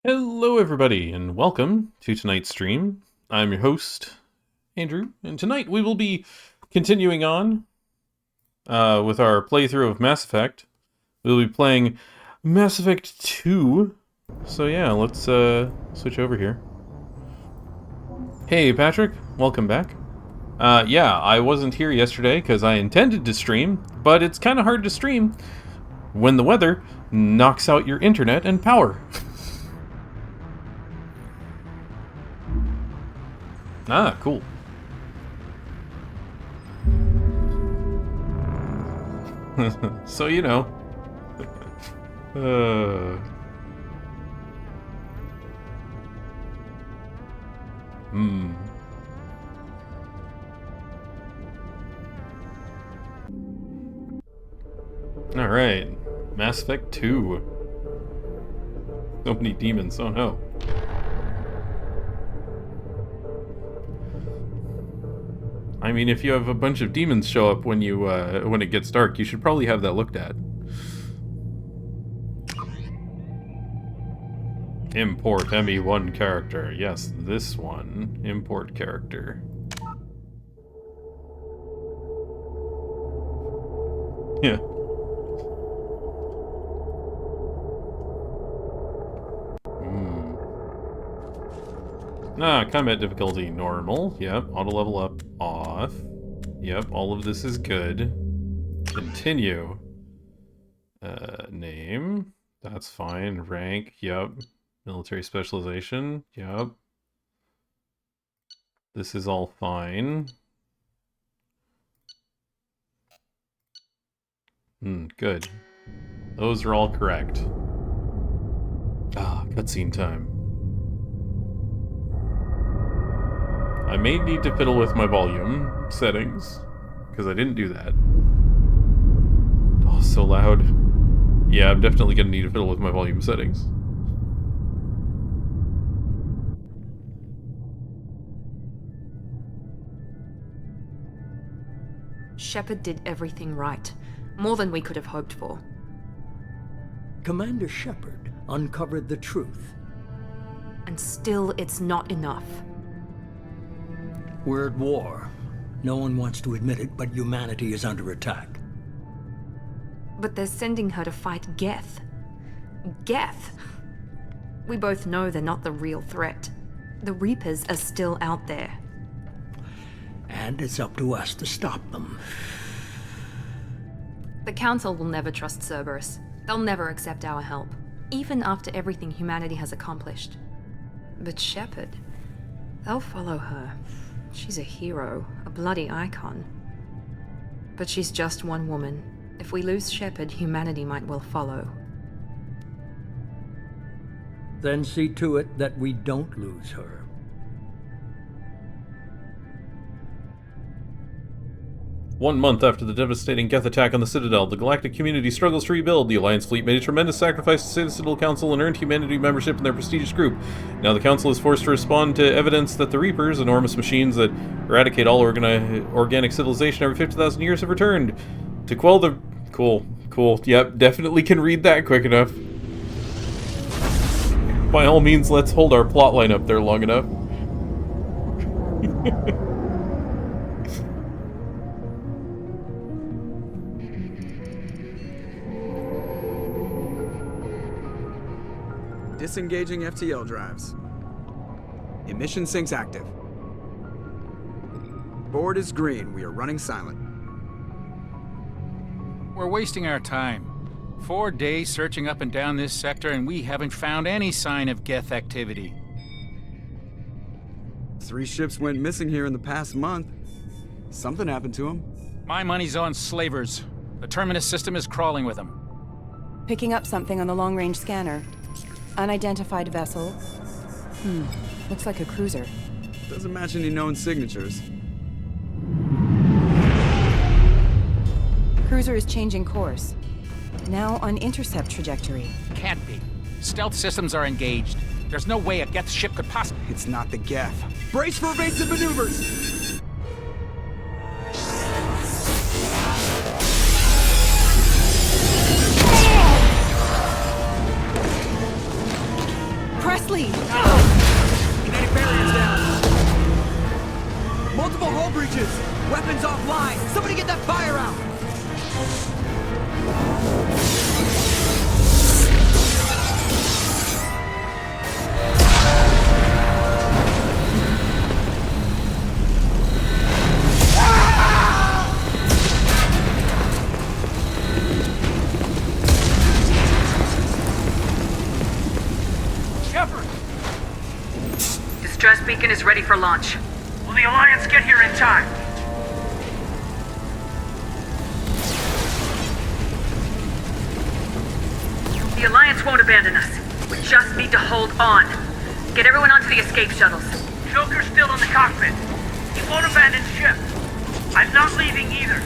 Hello, everybody, and welcome to tonight's stream. I'm your host, Andrew, and tonight we will be continuing on with our playthrough of Mass Effect. We'll be playing Mass Effect 2. So yeah, let's switch over here. Hey, Patrick, welcome back. Yeah, I wasn't here yesterday because I intended to stream, but it's kind of hard to stream when the weather knocks out your internet and power. Ah, cool. So, you know. Hmm. Alright. Mass Effect 2. So many demons, oh no. I mean, if you have a bunch of demons show up when you when it gets dark, you should probably have that looked at. Import ME1 character. Yes, this one. Import character. Yeah. Combat difficulty normal. Yep. Auto level up off. Yep. All of this is good. Continue. Name. That's fine. Rank. Yep. Military specialization. Yep. This is all fine. Good. Those are all correct. Ah, cutscene time. I may need to fiddle with my volume settings, because I didn't do that. Oh, so loud. Yeah, I'm definitely going to need to fiddle with my volume settings. Shepard did everything right. More than we could have hoped for. Commander Shepard uncovered the truth. And still, it's not enough. We're at war. No one wants to admit it, but humanity is under attack. But they're sending her to fight Geth. Geth! We both know they're not the real threat. The Reapers are still out there. And it's up to us to stop them. The Council will never trust Cerberus. They'll never accept our help, even after everything humanity has accomplished. But Shepard, they'll follow her. She's a hero, a bloody icon. But she's just one woman. If we lose Shepard, humanity might well follow. Then see to it that we don't lose her. One month after the devastating Geth attack on the Citadel, the galactic community struggles to rebuild. The Alliance fleet made a tremendous sacrifice to save the Citadel Council and earned humanity membership in their prestigious group. Now the Council is forced to respond to evidence that the Reapers, enormous machines that eradicate all organic civilization every 50,000 years, have returned. To quell the... Cool. Yep, definitely can read that quick enough. By all means, let's hold our plotline up there long enough. Disengaging FTL drives. Emission sinks active. Board is green. We are running silent. We're wasting our time. 4 days searching up and down this sector, and we haven't found any sign of Geth activity. 3 ships went missing here in the past month. Something happened to them. My money's on slavers. The Terminus system is crawling with them. Picking up something on the long-range scanner. Unidentified vessel. Looks like a cruiser. Doesn't match any known signatures. Cruiser is changing course. Now on intercept trajectory. Can't be. Stealth systems are engaged. There's no way a Geth ship could possibly... It's not the Geth. Brace for evasive maneuvers! Press Wesley! Kinetic barriers down. Multiple hull breaches. Weapons offline. Somebody get that fire out. Distress beacon is ready for launch. Will the Alliance get here in time? The Alliance won't abandon us. We just need to hold on. Get everyone onto the escape shuttles. Joker's still in the cockpit. He won't abandon ship. I'm not leaving either.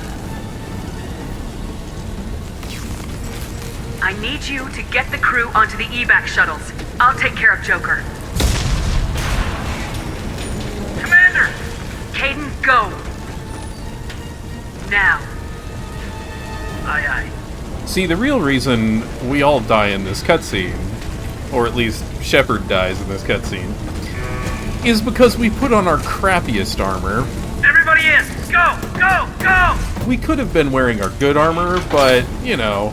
I need you to get the crew onto the evac shuttles. I'll take care of Joker. Commander! Caden, go! Now. Aye, aye. See, the real reason we all die in this cutscene, or at least Shepard dies in this cutscene, is because we put on our crappiest armor. Everybody in! Go! Go! Go! We could have been wearing our good armor, but, you know...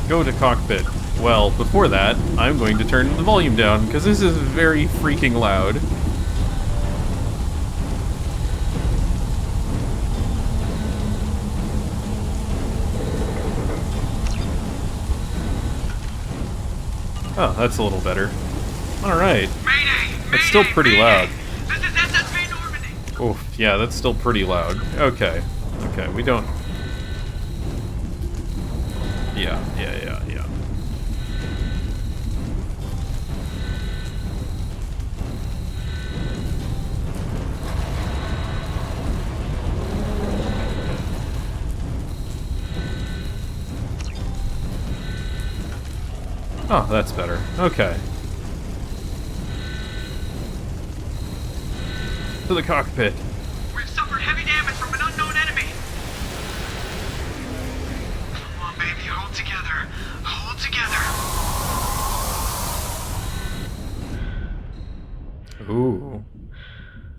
Go to cockpit. Well, before that, I'm going to turn the volume down, because this is very freaking loud. Oh, that's a little better. Alright. It's still pretty loud. This is SSV Normandy! Oh, yeah, that's still pretty loud. Okay. Okay, we don't... Yeah. Oh, that's better. Okay. To the cockpit. We've suffered heavy damage from an unknown enemy! Come on, baby, hold together. Hold together. Ooh.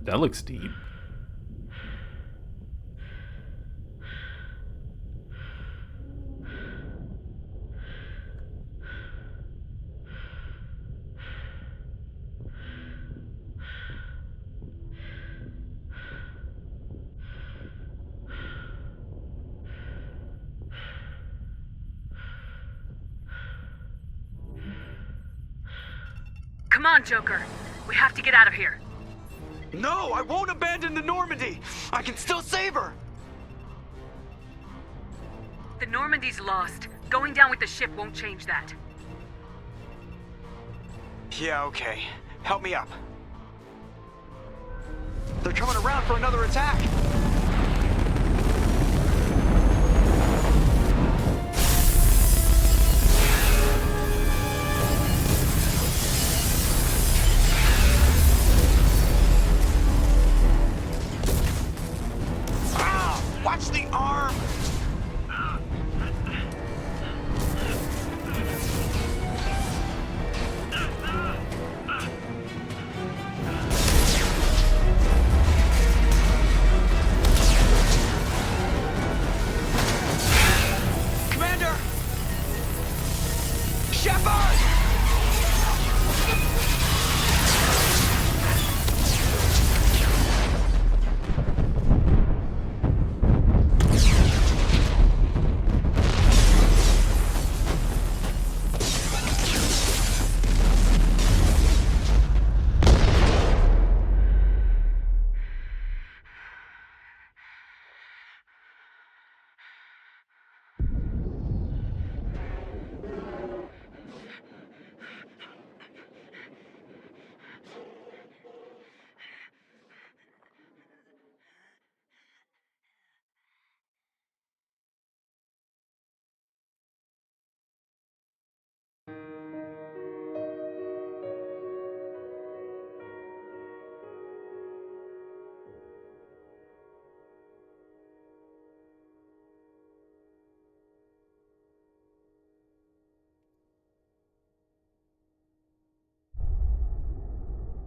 That looks deep. Come on, Joker. We have to get out of here. No, I won't abandon the Normandy. I can still save her. The Normandy's lost. Going down with the ship won't change that. Yeah, okay. Help me up. They're coming around for another attack. Watch the arm!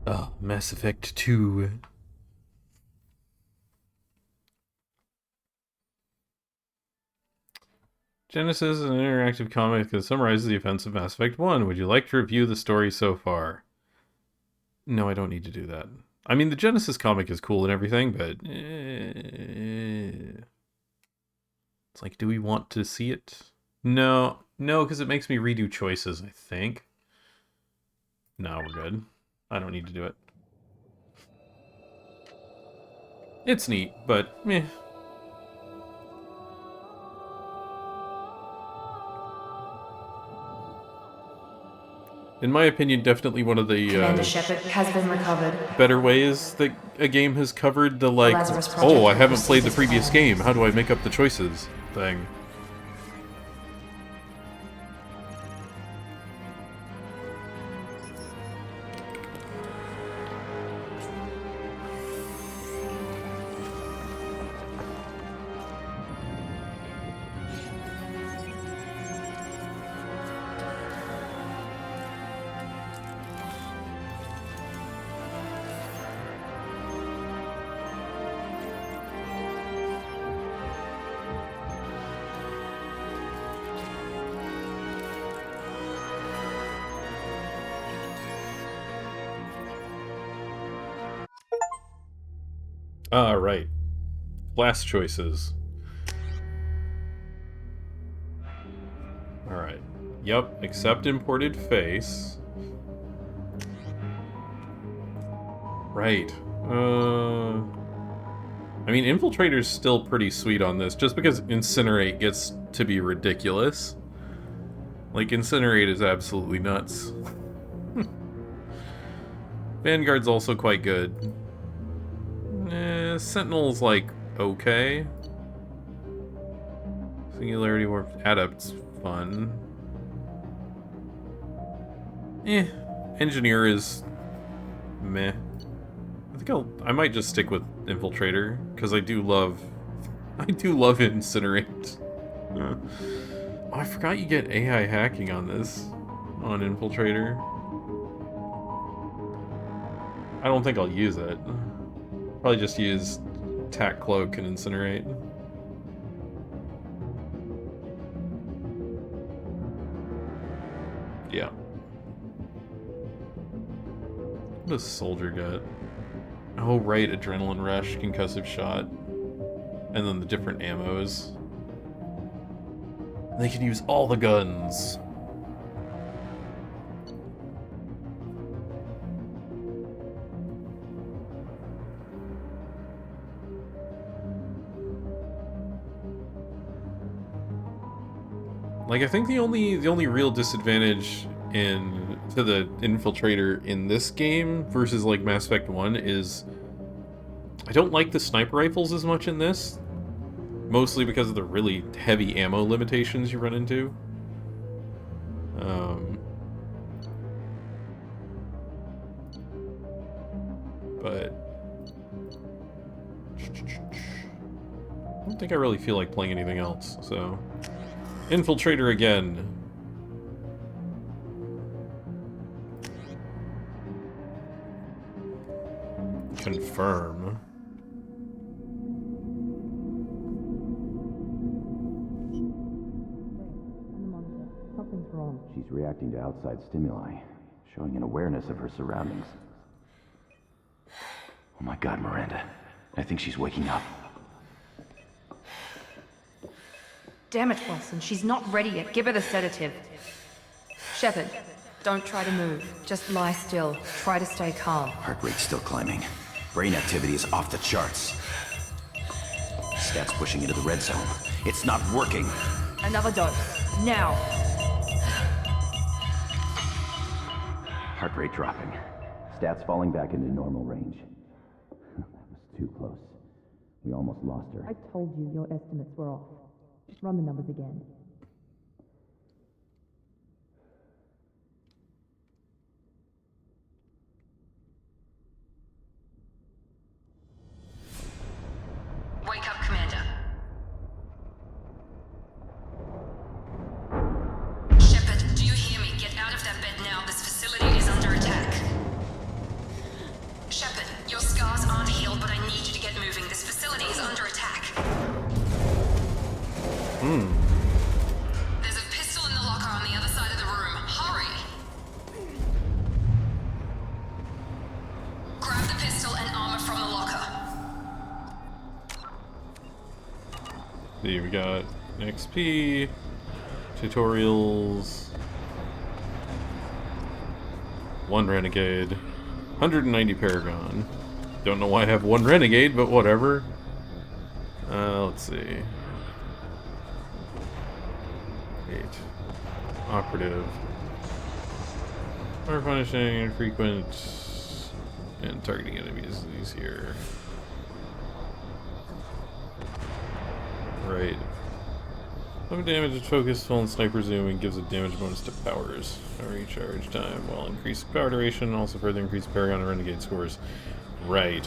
Oh, Mass Effect 2. Genesis is an interactive comic that summarizes the events of Mass Effect 1. Would you like to review the story so far? No, I don't need to do that. I mean, the Genesis comic is cool and everything, but... It's like, do we want to see it? No, because it makes me redo choices, I think. No, we're good. I don't need to do it. It's neat, but meh. In my opinion, definitely one of the Commander Shepard has been recovered. better ways that a game has covered the, like, Lazarus Project oh, I haven't will played the proceed as previous planned. game, how do I make up the choices thing. Ah, right. Last choices. Alright. Yep, accept imported face. Right. I mean, Infiltrator's still pretty sweet on this, just because Incinerate gets to be ridiculous. Like, Incinerate is absolutely nuts. Vanguard's also quite good. Sentinel's, like, okay. Singularity Warp Adept's fun. Engineer is meh. I think I might just stick with Infiltrator, because I do love Incinerate. Oh, I forgot you get AI hacking on this, on Infiltrator. I don't think I'll use it. Probably just use Tac Cloak and Incinerate. Yeah. What does Soldier get? Oh, right, Adrenaline Rush, Concussive Shot. And then the different ammos. They can use all the guns. Like, I think the only real disadvantage to the Infiltrator in this game versus like Mass Effect 1 is I don't like the sniper rifles as much in this, mostly because of the really heavy ammo limitations you run into. But I don't think I really feel like playing anything else, so Infiltrator again. Confirm. Something's wrong. She's reacting to outside stimuli, showing an awareness of her surroundings. Oh my God, Miranda. I think she's waking up. Damn it, Wilson. She's not ready yet. Give her the sedative. Shepard, don't try to move. Just lie still. Try to stay calm. Heart rate's still climbing. Brain activity is off the charts. Stats pushing into the red zone. It's not working. Another dose. Now. Heart rate dropping. Stats falling back into normal range. That was too close. We almost lost her. I told you your estimates were off. Just run the numbers again. Wake up, Commander. Shepard, do you hear me? Get out of that bed now. This facility is under attack. There's a pistol in the locker on the other side of the room. Hurry! Grab the pistol and armor from the locker. See, we got XP, tutorials, 1 renegade, 190 paragon. Don't know why I have 1 renegade, but whatever. Let's see. 8. Operative. Fire punishing, infrequent, and targeting enemies. These here. Right. Some damage is focused while in sniper zoom and gives a damage bonus to powers. Recharge time while increased power duration, also further increase paragon and renegade scores. Right.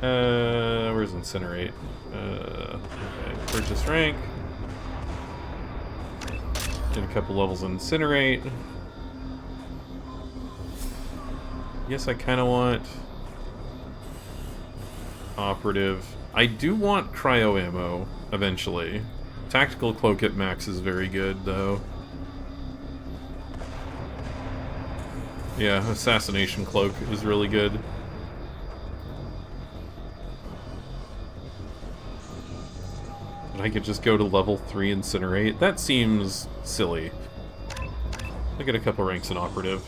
Where's incinerate? Okay. Purchase rank. Get a couple levels of incinerate. Yes, I kind of want operative. I do want cryo ammo eventually. Tactical cloak at max is very good though. Yeah, assassination cloak is really good. And I could just go to level 3 incinerate. That seems silly. I get a couple ranks in operative.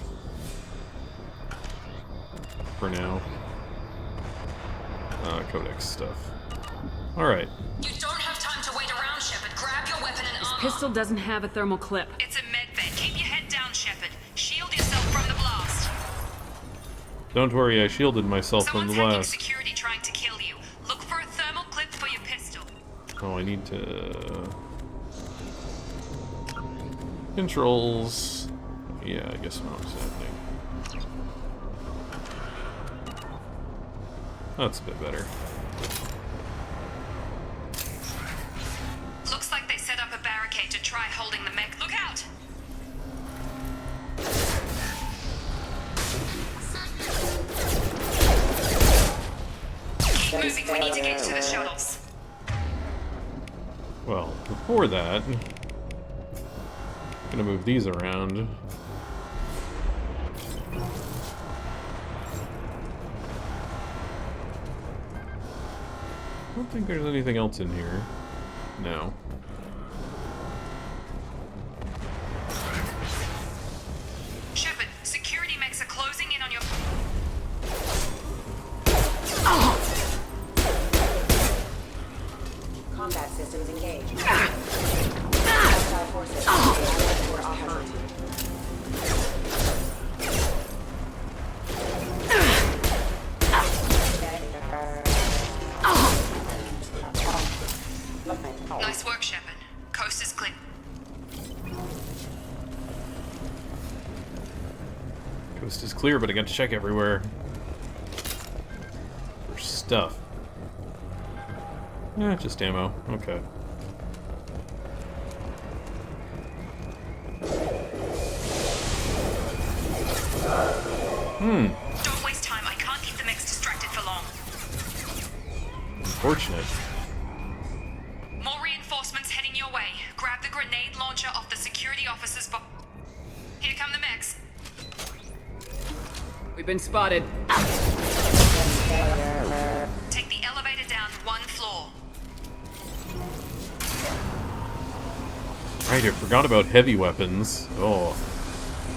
For now. Codex stuff. Alright. You don't have time to wait around, Shepard. Grab your weapon and armor. Pistol doesn't have a thermal clip. It's a medbay. Keep your head down, Shepard. Shield yourself from the blast. Don't worry, I shielded myself from Someone's the hacking blast. security trying to kill you. Look for a thermal clip for your pistol. Oh, I need to... Controls... Yeah, I guess not what's happening. That's a bit better. Looks like they set up a barricade to try holding the mech. Look out! Keep moving. We need to get to the shuttles. Well, before that... I'm gonna move these around. I don't think there's anything else in here. No. Shepard, security mechs are closing in on your... Combat systems engaged. Hostile forces were offline. Nice work, Shepard. Coast is clear. Coast is clear, but I got to check everywhere. For stuff. Just ammo. Okay. Don't waste time. I can't keep the mechs distracted for long. Unfortunate. More reinforcements heading your way. Grab the grenade launcher off the security officer's box. Here come the mechs. We've been spotted. Take the elevator down 1 floor. Right, I forgot about heavy weapons. Oh.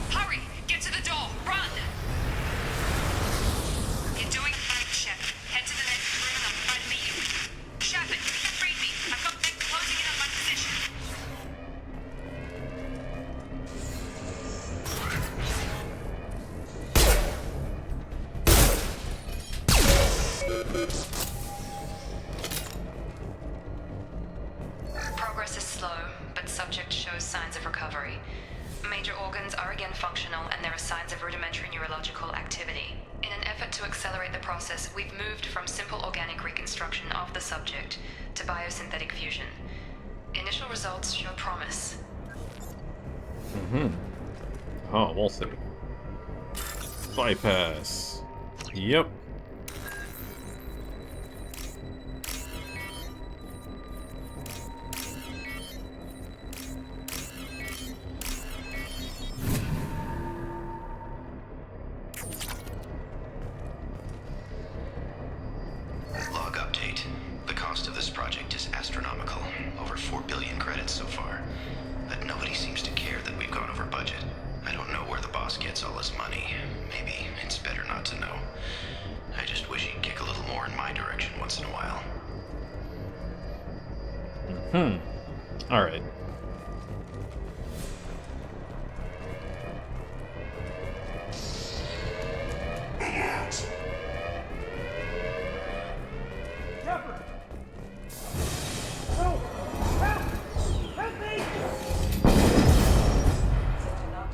Hurry! Get to the door! Run! You're doing fine, Shepard. Head to the next room and I'll try to meet you. Shepard, read me. I've got mechs closing in on my position. Progress is slow, but subject shows signs of recovery. Major organs are again functional, and there are signs of rudimentary neurological activity. In an effort to accelerate the process, we've moved from simple organic reconstruction of the subject to biosynthetic fusion. Initial results show promise. Oh, we'll see. Bypass. Yep. so far. But nobody seems to care that we've gone over budget. I don't know where the boss gets all his money. Maybe it's better not to know. I just wish he'd kick a little more in my direction once in a while. Alright.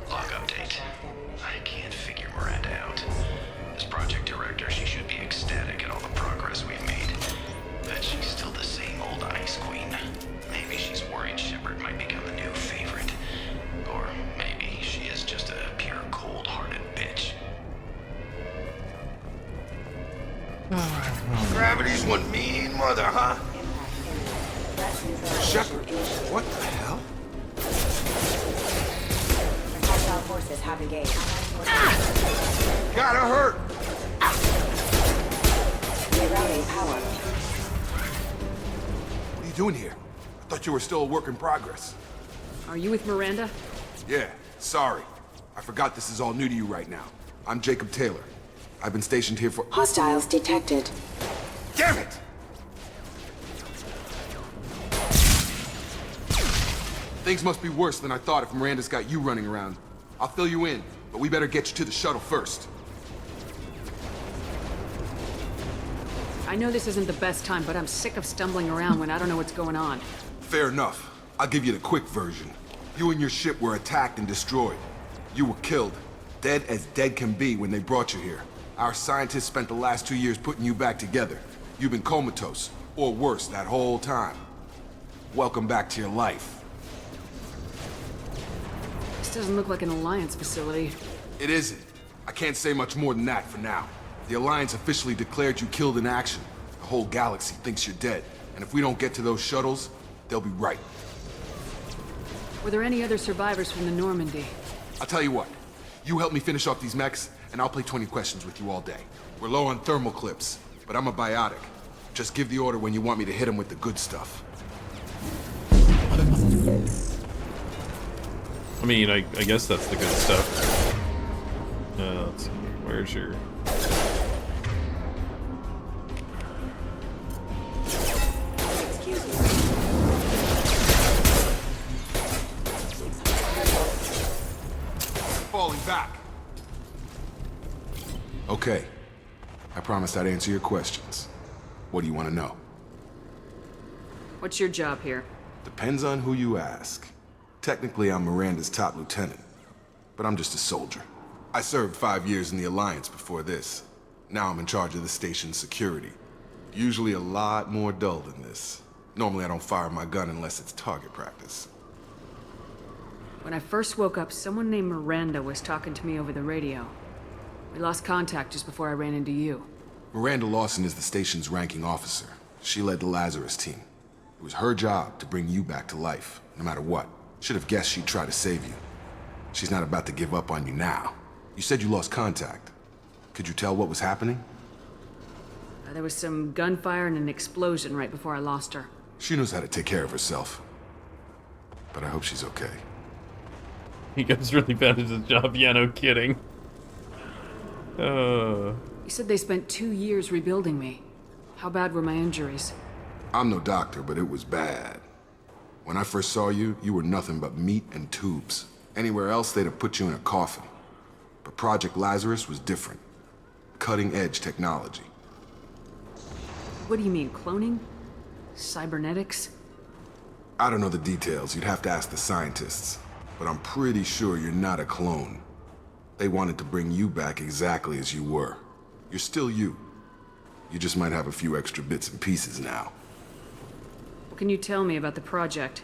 Log update. I can't figure Miranda out. As project director, she should be ecstatic at all the progress we've made. But she's still the same old ice queen. Maybe she's worried Shepard might become the new favorite. Or maybe she is just a pure cold-hearted bitch. Gravity's one mean mother, huh? Shepard, what the hell? Hostile forces have engaged. Gotta hurt! Rerouting power. What are you doing here? I thought you were still a work in progress. Are you with Miranda? Yeah, sorry. I forgot this is all new to you right now. I'm Jacob Taylor. I've been stationed here for— Hostiles detected. Damn it! Things must be worse than I thought if Miranda's got you running around. I'll fill you in, but we better get you to the shuttle first. I know this isn't the best time, but I'm sick of stumbling around when I don't know what's going on. Fair enough. I'll give you the quick version. You and your ship were attacked and destroyed. You were killed. Dead as dead can be when they brought you here. Our scientists spent the last 2 years putting you back together. You've been comatose, or worse, that whole time. Welcome back to your life. This doesn't look like an Alliance facility. It isn't. I can't say much more than that for now. The Alliance officially declared you killed in action. The whole galaxy thinks you're dead. And if we don't get to those shuttles, they'll be right. Were there any other survivors from the Normandy? I'll tell you what. You help me finish off these mechs, and I'll play 20 questions with you all day. We're low on thermal clips, but I'm a biotic. Just give the order when you want me to hit them with the good stuff. I mean, I guess that's the good stuff. Let's see. Where's your... Excuse me. Falling back. Okay. I promised I'd answer your questions. What do you want to know? What's your job here? Depends on who you ask. Technically, I'm Miranda's top lieutenant, but I'm just a soldier. I served 5 years in the Alliance before this. Now I'm in charge of the station's security. Usually a lot more dull than this. Normally I don't fire my gun unless it's target practice. When I first woke up, someone named Miranda was talking to me over the radio. We lost contact just before I ran into you. Miranda Lawson is the station's ranking officer. She led the Lazarus team. It was her job to bring you back to life, no matter what. Should have guessed she'd try to save you. She's not about to give up on you now. You said you lost contact. Could you tell what was happening? There was some gunfire and an explosion right before I lost her. She knows how to take care of herself. But I hope she's okay. He gets really bad at his job. Yeah, no kidding. You said they spent 2 years rebuilding me. How bad were my injuries? I'm no doctor, but it was bad. When I first saw you, you were nothing but meat and tubes. Anywhere else, they'd have put you in a coffin. But Project Lazarus was different. Cutting-edge technology. What do you mean, cloning? Cybernetics? I don't know the details. You'd have to ask the scientists. But I'm pretty sure you're not a clone. They wanted to bring you back exactly as you were. You're still you. You just might have a few extra bits and pieces now. What can you tell me about the project?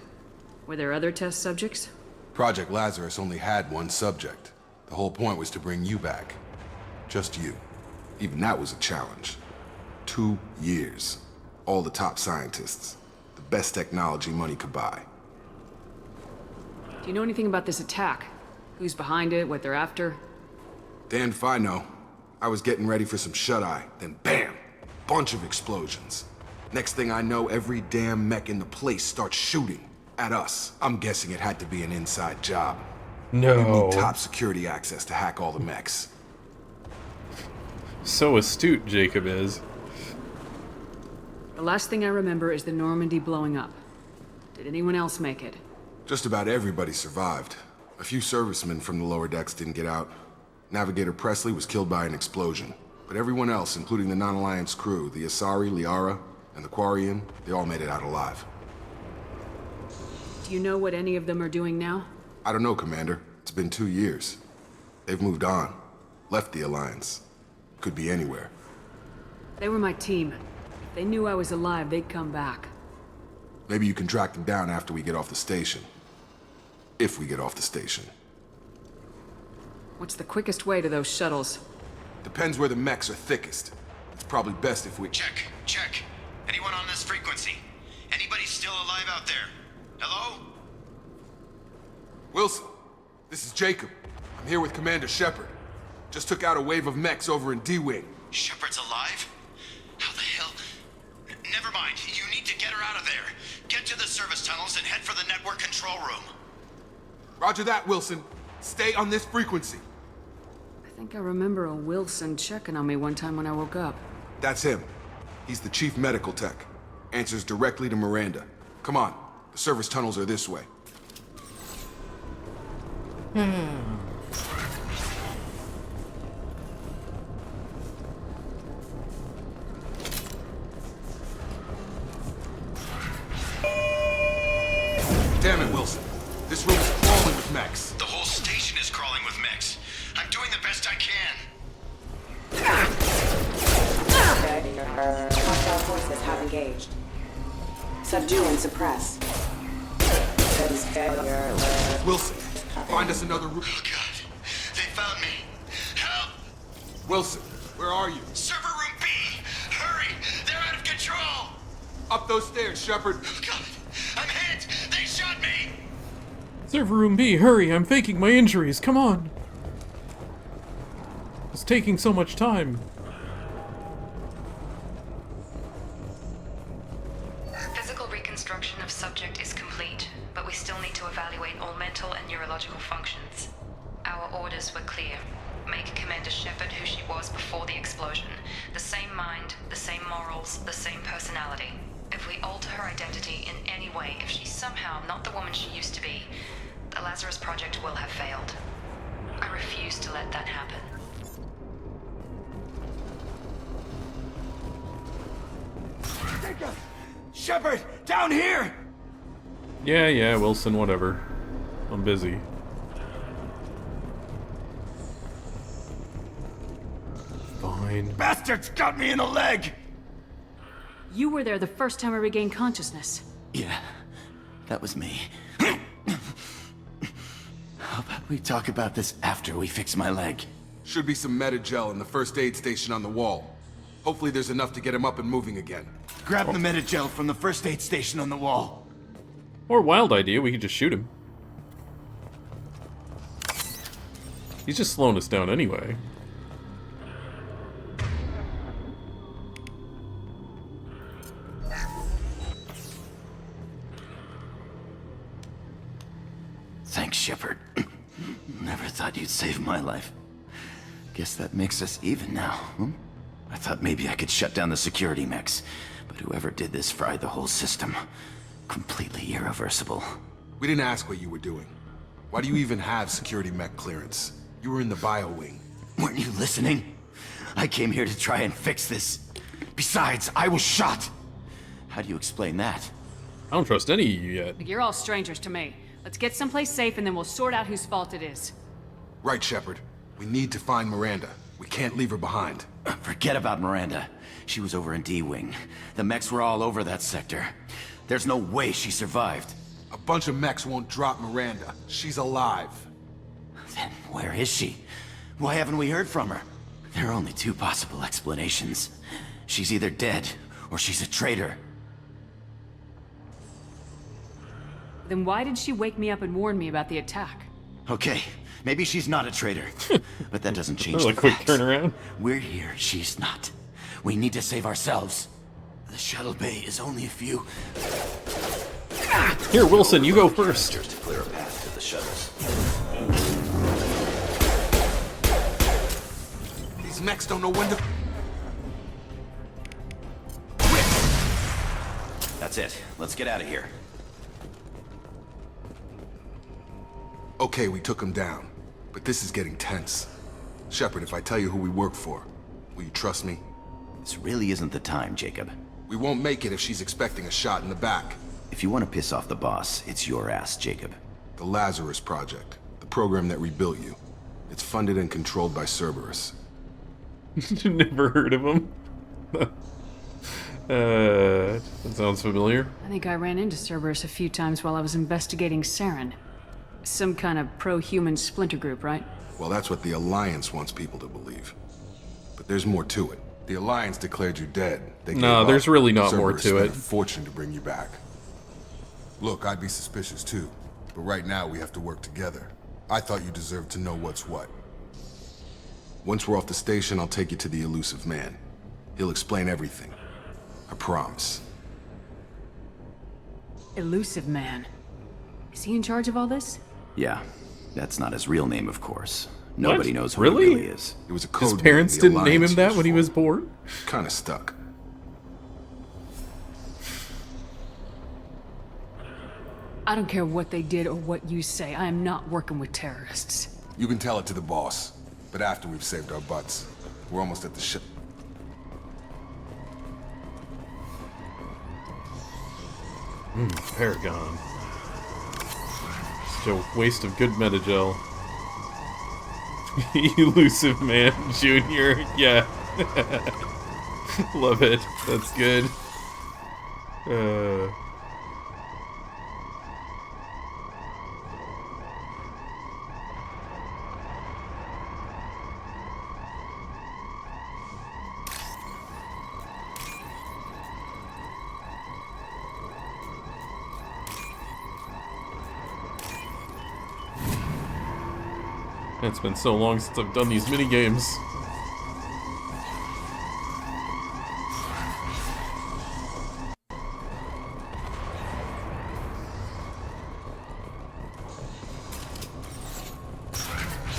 Were there other test subjects? Project Lazarus only had one subject. The whole point was to bring you back. Just you. Even that was a challenge. 2 years. All the top scientists. The best technology money could buy. Do you know anything about this attack? Who's behind it, what they're after? Damned if I know. I was getting ready for some shut-eye, then bam! Bunch of explosions. Next thing I know, every damn mech in the place starts shooting. At us. I'm guessing it had to be an inside job. No. You need top security access to hack all the mechs. So astute, Jacob is. The last thing I remember is the Normandy blowing up. Did anyone else make it? Just about everybody survived. A few servicemen from the lower decks didn't get out. Navigator Presley was killed by an explosion. But everyone else, including the non-Alliance crew, the Asari, Liara, and the Quarian, they all made it out alive. Do you know what any of them are doing now? I don't know, Commander. It's been 2 years. They've moved on. Left the Alliance. Could be anywhere. They were my team. If they knew I was alive, they'd come back. Maybe you can track them down after we get off the station. If we get off the station. What's the quickest way to those shuttles? Depends where the mechs are thickest. It's probably best if we... Check. Anyone on this frequency? Anybody still alive out there? Hello? Wilson, this is Jacob. I'm here with Commander Shepard. Just took out a wave of mechs over in D-Wing. Shepard's alive? How the hell? Never mind. You need to get her out of there. Get to the service tunnels and head for the network control room. Roger that, Wilson. Stay on this frequency. I think I remember a Wilson checking on me one time when I woke up. That's him. He's the chief medical tech. Answers directly to Miranda. Come on. The service tunnels are this way. Damn it, Wilson. This room is crawling with mechs. The whole station is crawling with mechs. I'm doing the best I can. Hostile forces have engaged. Subdue and suppress. Wilson, find us another room. Oh god. They found me. Help! Wilson, where are you? Server room B! Hurry! They're out of control! Up those stairs, Shepard. Oh god. I'm hit! They shot me! Server room B, hurry, I'm faking my injuries, come on. It's taking so much time. Physical reconstruction of subject is complete, but we still need to evaluate all mental and neurological functions. Our orders were clear. Make Commander Shepard who she was before the explosion. The same mind, the same morals, the same personality. If we alter her identity in any way, if she's somehow not the woman she used to be, the Lazarus Project will have failed. I refuse to let that happen. Shepard! Down here! Yeah, Wilson, whatever. I'm busy. Fine. Bastards got me in the leg! You were there the first time I regained consciousness. Yeah, that was me. How about we talk about this after we fix my leg? Should be some Metagel in the first aid station on the wall. Hopefully there's enough to get him up and moving again. Grab the Metagel from the first aid station on the wall. Or wild idea, we could just shoot him. He's just slowing us down anyway. Thanks, Shepard. Never thought you'd save my life. Guess that makes us even now, hmm? I thought maybe I could shut down the security mechs, but whoever did this fried the whole system. Completely irreversible. We didn't ask what you were doing. Why do you even have security mech clearance? You were in the bio wing. Weren't you listening? I came here to try and fix this. Besides, I was shot. How do you explain that? I don't trust any of you yet. You're all strangers to me. Let's get someplace safe and then we'll sort out whose fault it is. Right, Shepard. We need to find Miranda. We can't leave her behind. Forget about Miranda. She was over in D-Wing. The mechs were all over that sector. There's no way she survived. A bunch of mechs won't drop Miranda. She's alive. Then where is she? Why haven't we heard from her? There are only two possible explanations. She's either dead, or she's a traitor. Then why did she wake me up and warn me about the attack? Okay, maybe she's not a traitor. But that doesn't change That was the a quick facts. turnaround. We're here, she's not. We need to save ourselves. The shuttle bay is only a few... Here, Wilson, you go first. To clear a path to the shuttles. These mechs don't know when to... That's it. Let's get out of here. Okay, we took him down, but this is getting tense. Shepard, if I tell you who we work for, will you trust me? This really isn't the time, Jacob. We won't make it if she's expecting a shot in the back. If you want to piss off the boss, it's your ass, Jacob. The Lazarus Project, the program that rebuilt you. It's funded and controlled by Cerberus. Never heard of him. That sounds familiar. I think I ran into Cerberus a few times while I was investigating Saren. Some kind of pro-human splinter group, right? Well, that's what the Alliance wants people to believe. But there's more to it. The Alliance declared you dead. They gave No, there's up. really not more Cerberus to spent it. a fortune to bring you back. Look, I'd be suspicious too. But right now, we have to work together. I thought you deserved to know what's what. Once we're off the station, I'll take you to the elusive man. He'll explain everything. I promise. Elusive Man. Is he in charge of all this? Yeah, that's not his real name, of course. Nobody knows who Really? he really is. It was a code. His parents name the didn't name Alliance him that used when he for was it. born? Kinda stuck. I don't care what they did or what you say. I am not working with terrorists. You can tell it to the boss. But after we've saved our butts. We're almost at the ship. Paragon. Such a waste of good metagel. Elusive Man Jr. Yeah. Love it. That's good. It's been so long since I've done these mini games.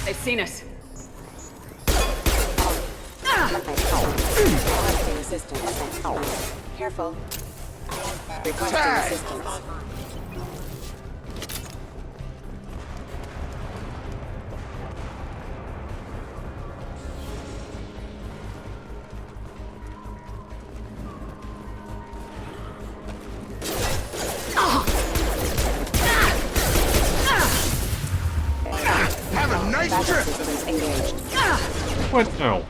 They've seen us. Careful. Requesting assistance. Have a nice trip! Systems engaged. What? No.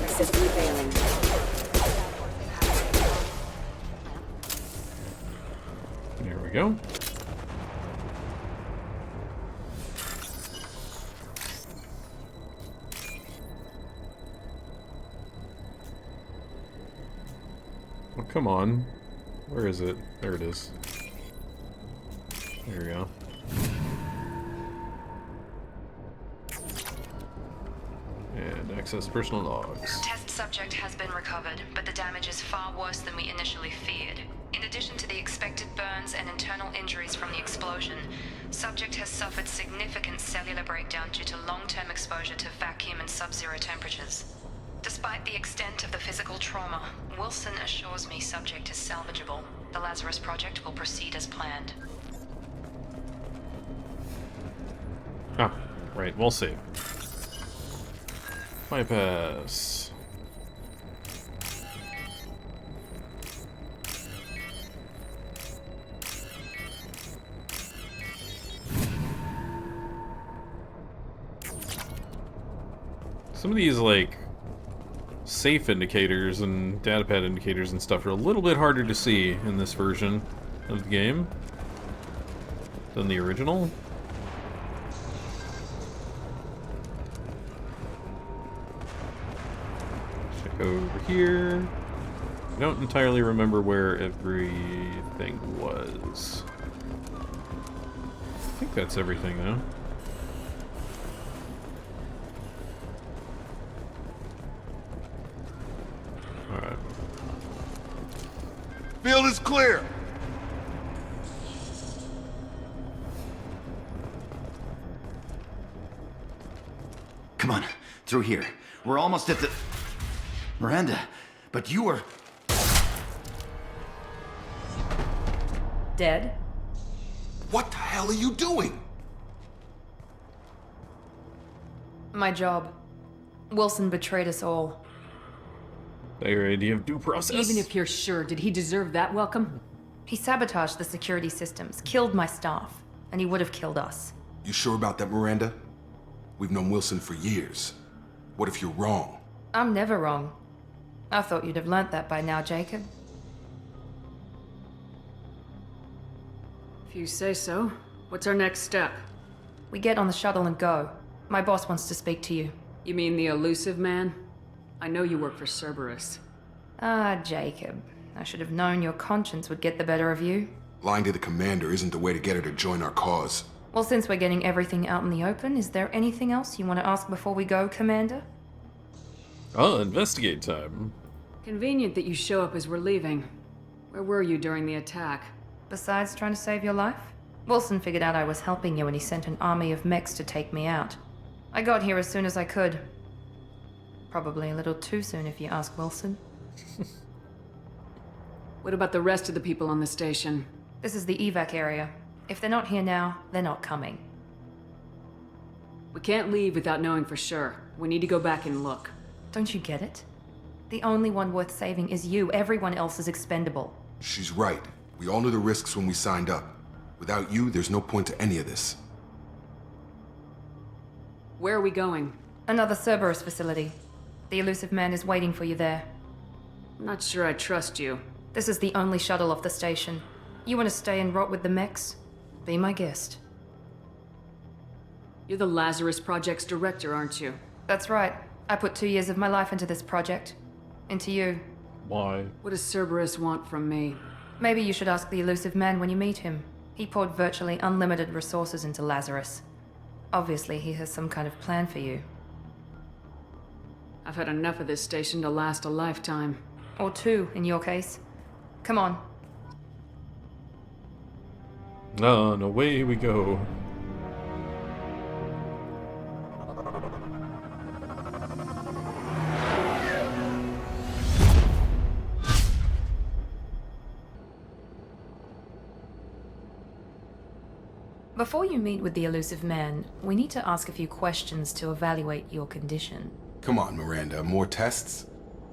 System failing. There we go. Oh, come on. Where is it? There it is. There we go. And access personal logs. Test subject has been recovered, but the damage is far worse than we initially feared. In addition to the expected burns and internal injuries from the explosion, subject has suffered significant cellular breakdown due to long-term exposure to vacuum and sub-zero temperatures. Despite the extent of the physical trauma, Wilson assures me subject is salvageable. The Lazarus Project will proceed as planned. Ah, right, we'll see. Bypass. Some of these, like, safe indicators and datapad indicators and stuff are a little bit harder to see in this version of the game than the original. Check over here. I don't entirely remember where everything was. I think that's everything, though. Alright. Field is clear! Come on, through here. We're almost at the... Miranda, but you were... Dead? What the hell are you doing? My job. Wilson betrayed us all. Your idea of due process? Even if you're sure, did he deserve that welcome? He sabotaged the security systems, killed my staff, and he would have killed us. You sure about that, Miranda? We've known Wilson for years. What if you're wrong? I'm never wrong. I thought you'd have learnt that by now, Jacob. If you say so. What's our next step? We get on the shuttle and go. My boss wants to speak to you. You mean the elusive man? I know you work for Cerberus. Ah, Jacob. I should have known your conscience would get the better of you. Lying to the commander isn't the way to get her to join our cause. Well, since we're getting everything out in the open, is there anything else you want to ask before we go, Commander? Oh, investigate time. Convenient that you show up as we're leaving. Where were you during the attack? Besides trying to save your life? Wilson figured out I was helping you and he sent an army of mechs to take me out. I got here as soon as I could. Probably a little too soon if you ask Wilson. What about the rest of the people on the station? This is the evac area. If they're not here now, they're not coming. We can't leave without knowing for sure. We need to go back and look. Don't you get it? The only one worth saving is you. Everyone else is expendable. She's right. We all knew the risks when we signed up. Without you, there's no point to any of this. Where are we going? Another Cerberus facility. The elusive man is waiting for you there. I'm not sure I trust you. This is the only shuttle off the station. You want to stay and rot with the mechs? Be my guest. You're the Lazarus Project's director, aren't you? That's right. I put 2 years of my life into this project. Into you. Why? What does Cerberus want from me? Maybe you should ask the elusive man when you meet him. He poured virtually unlimited resources into Lazarus. Obviously, he has some kind of plan for you. I've had enough of this station to last a lifetime. Or 2, in your case. Come on. On away we go. Before you meet with the elusive man, we need to ask a few questions to evaluate your condition. Come on, Miranda, more tests?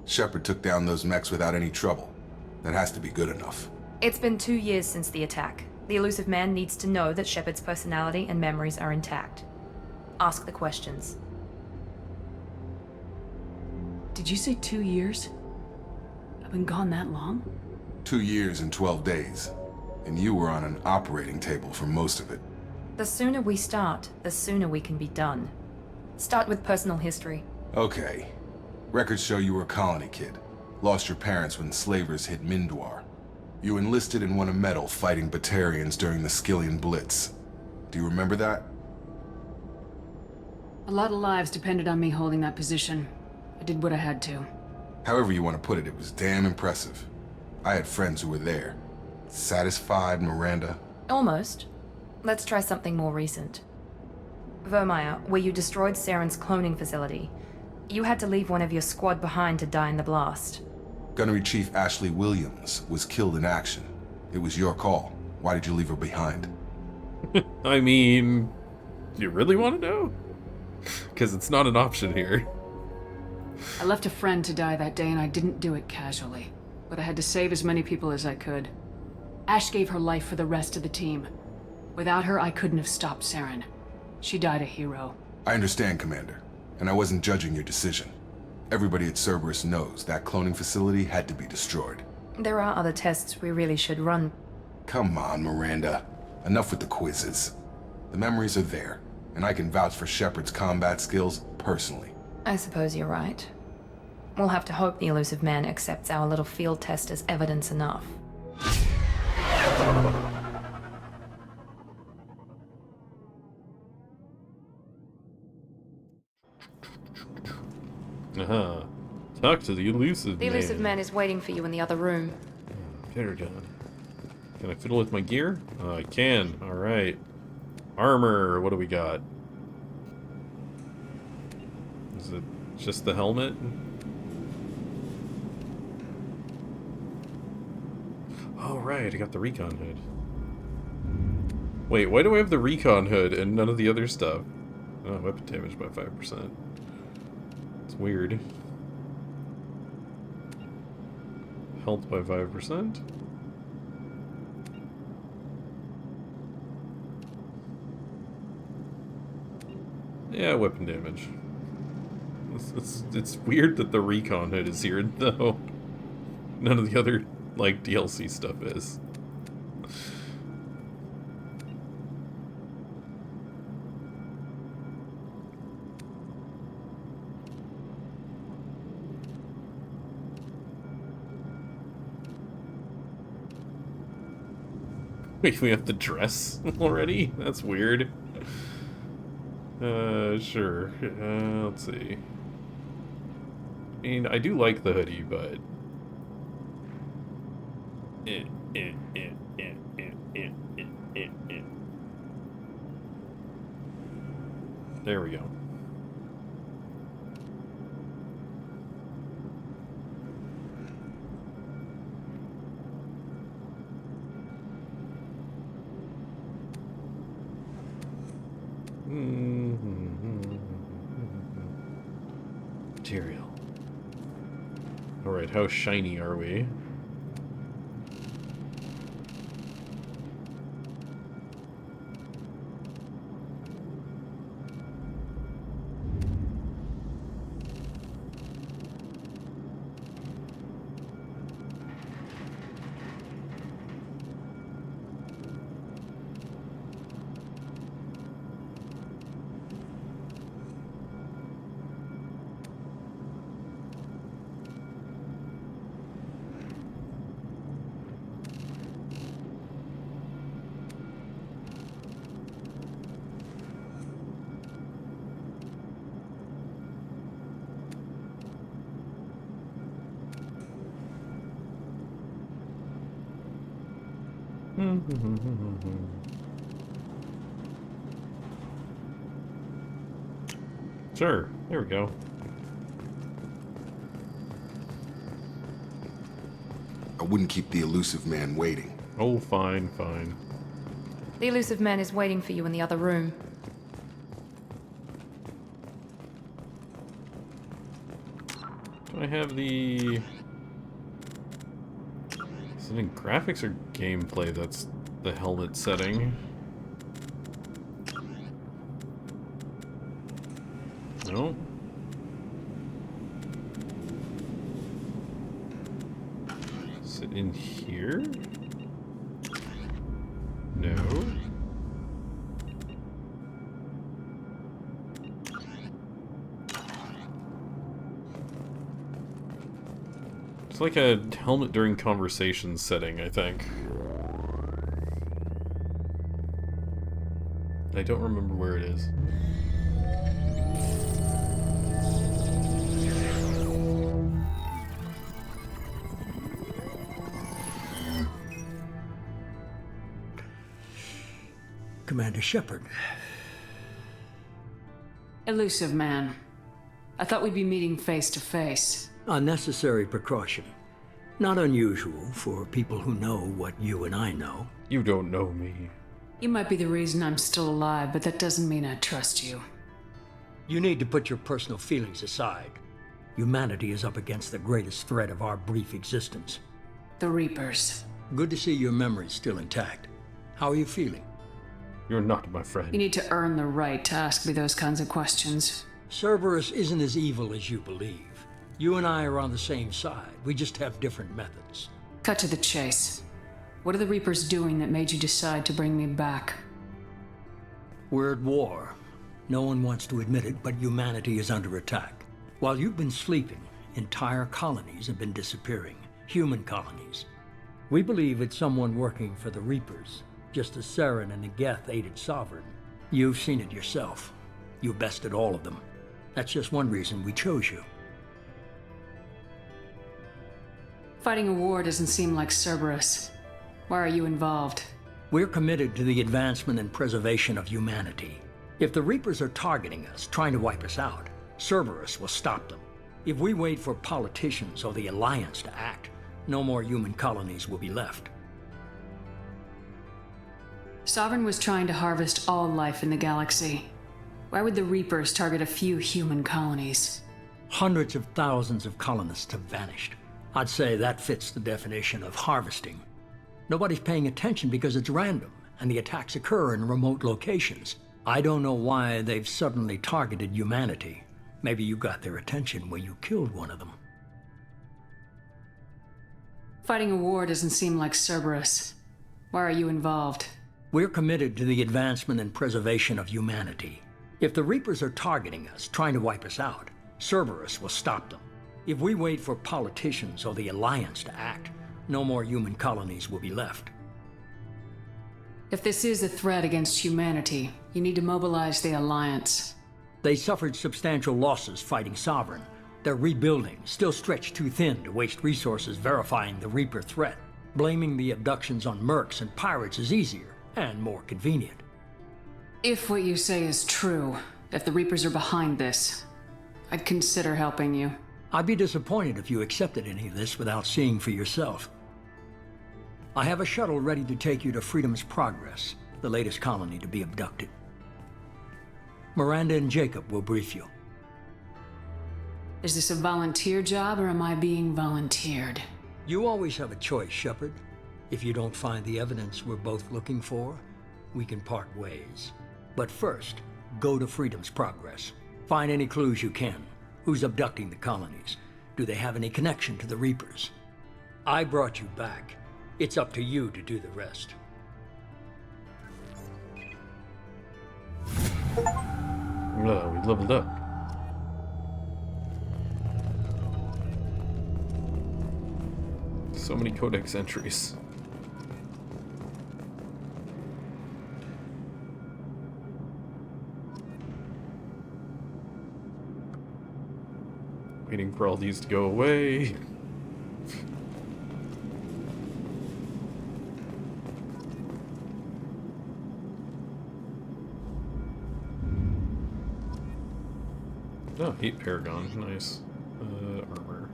Shepard took down those mechs without any trouble. That has to be good enough. It's been 2 years since the attack. The elusive man needs to know that Shepard's personality and memories are intact. Ask the questions. Did you say 2 years? I've been gone that long? 2 years and 12 days. And you were on an operating table for most of it. The sooner we start, the sooner we can be done. Start with personal history. Okay. Records show you were a colony kid. Lost your parents when slavers hit Mindwar. You enlisted and won a medal fighting Batarians during the Skillian Blitz. Do you remember that? A lot of lives depended on me holding that position. I did what I had to. However you want to put it, it was damn impressive. I had friends who were there. Satisfied, Miranda? Almost. Let's try something more recent. Vermeer, where you destroyed Saren's cloning facility. You had to leave one of your squad behind to die in the blast. Gunnery Chief Ashley Williams was killed in action. It was your call. Why did you leave her behind? I mean, do you really want to know? Because it's not an option here. I left a friend to die that day and I didn't do it casually. But I had to save as many people as I could. Ash gave her life for the rest of the team. Without her, I couldn't have stopped Saren. She died a hero. I understand, Commander. And I wasn't judging your decision. Everybody at Cerberus knows that cloning facility had to be destroyed. There are other tests we really should run. Come on, Miranda. Enough with the quizzes. The memories are there, and I can vouch for Shepard's combat skills personally. I suppose you're right. We'll have to hope the elusive man accepts our little field test as evidence enough. Talk to the elusive man. The elusive man is waiting for you in the other room. Very good. Can I fiddle with my gear? I can. Alright. Armor. What do we got? Is it just the helmet? Oh, right. I got the recon hood. Wait, why do I have the recon hood and none of the other stuff? Oh, weapon damage by 5%. It's weird. Health by 5%. Yeah, weapon damage. It's weird that the recon hood is here, though. None of the other, like, DLC stuff is. Wait, we have the dress already? That's weird. Sure. Let's see. I mean, I do like the hoodie, but... There we go. Material. Alright, how shiny are we? Sure, there we go. I wouldn't keep the elusive man waiting. Oh, fine, fine. The elusive man is waiting for you in the other room. Do I have the... Is it in graphics or gameplay that's the helmet setting? No. Is it in here? No. It's like a helmet during conversation setting, I think. I don't remember where it is. Commander Shepard. Elusive man. I thought we'd be meeting face to face. Unnecessary precaution. Not unusual for people who know what you and I know. You don't know me. You might be the reason I'm still alive, but that doesn't mean I trust you. You need to put your personal feelings aside. Humanity is up against the greatest threat of our brief existence. The Reapers. Good to see your memory's still intact. How are you feeling? You're not my friend. You need to earn the right to ask me those kinds of questions. Cerberus isn't as evil as you believe. You and I are on the same side. We just have different methods. Cut to the chase. What are the Reapers doing that made you decide to bring me back? We're at war. No one wants to admit it, but humanity is under attack. While you've been sleeping, entire colonies have been disappearing. Human colonies. We believe it's someone working for the Reapers, just as Saren and the Geth aided Sovereign. You've seen it yourself. You bested all of them. That's just one reason we chose you. Fighting a war doesn't seem like Cerberus. Why are you involved? We're committed to the advancement and preservation of humanity. If the Reapers are targeting us, trying to wipe us out, Cerberus will stop them. If we wait for politicians or the Alliance to act, no more human colonies will be left. Sovereign was trying to harvest all life in the galaxy. Why would the Reapers target a few human colonies? Hundreds of thousands of colonists have vanished. I'd say that fits the definition of harvesting. Nobody's paying attention because it's random, and the attacks occur in remote locations. I don't know why they've suddenly targeted humanity. Maybe you got their attention when you killed one of them. Fighting a war doesn't seem like Cerberus. Why are you involved? We're committed to the advancement and preservation of humanity. If the Reapers are targeting us, trying to wipe us out, Cerberus will stop them. If we wait for politicians or the Alliance to act, no more human colonies will be left. If this is a threat against humanity, you need to mobilize the Alliance. They suffered substantial losses fighting Sovereign. They're rebuilding, still stretched too thin to waste resources verifying the Reaper threat. Blaming the abductions on mercs and pirates is easier and more convenient. If what you say is true, if the Reapers are behind this, I'd consider helping you. I'd be disappointed if you accepted any of this without seeing for yourself. I have a shuttle ready to take you to Freedom's Progress, the latest colony to be abducted. Miranda and Jacob will brief you. Is this a volunteer job, or am I being volunteered? You always have a choice, Shepard. If you don't find the evidence we're both looking for, we can part ways. But first, go to Freedom's Progress. Find any clues you can. Who's abducting the colonies? Do they have any connection to the Reapers? I brought you back. It's up to you to do the rest. We leveled up. So many codex entries. Waiting for all these to go away. Oh, 8 Paragon. Nice. Armor.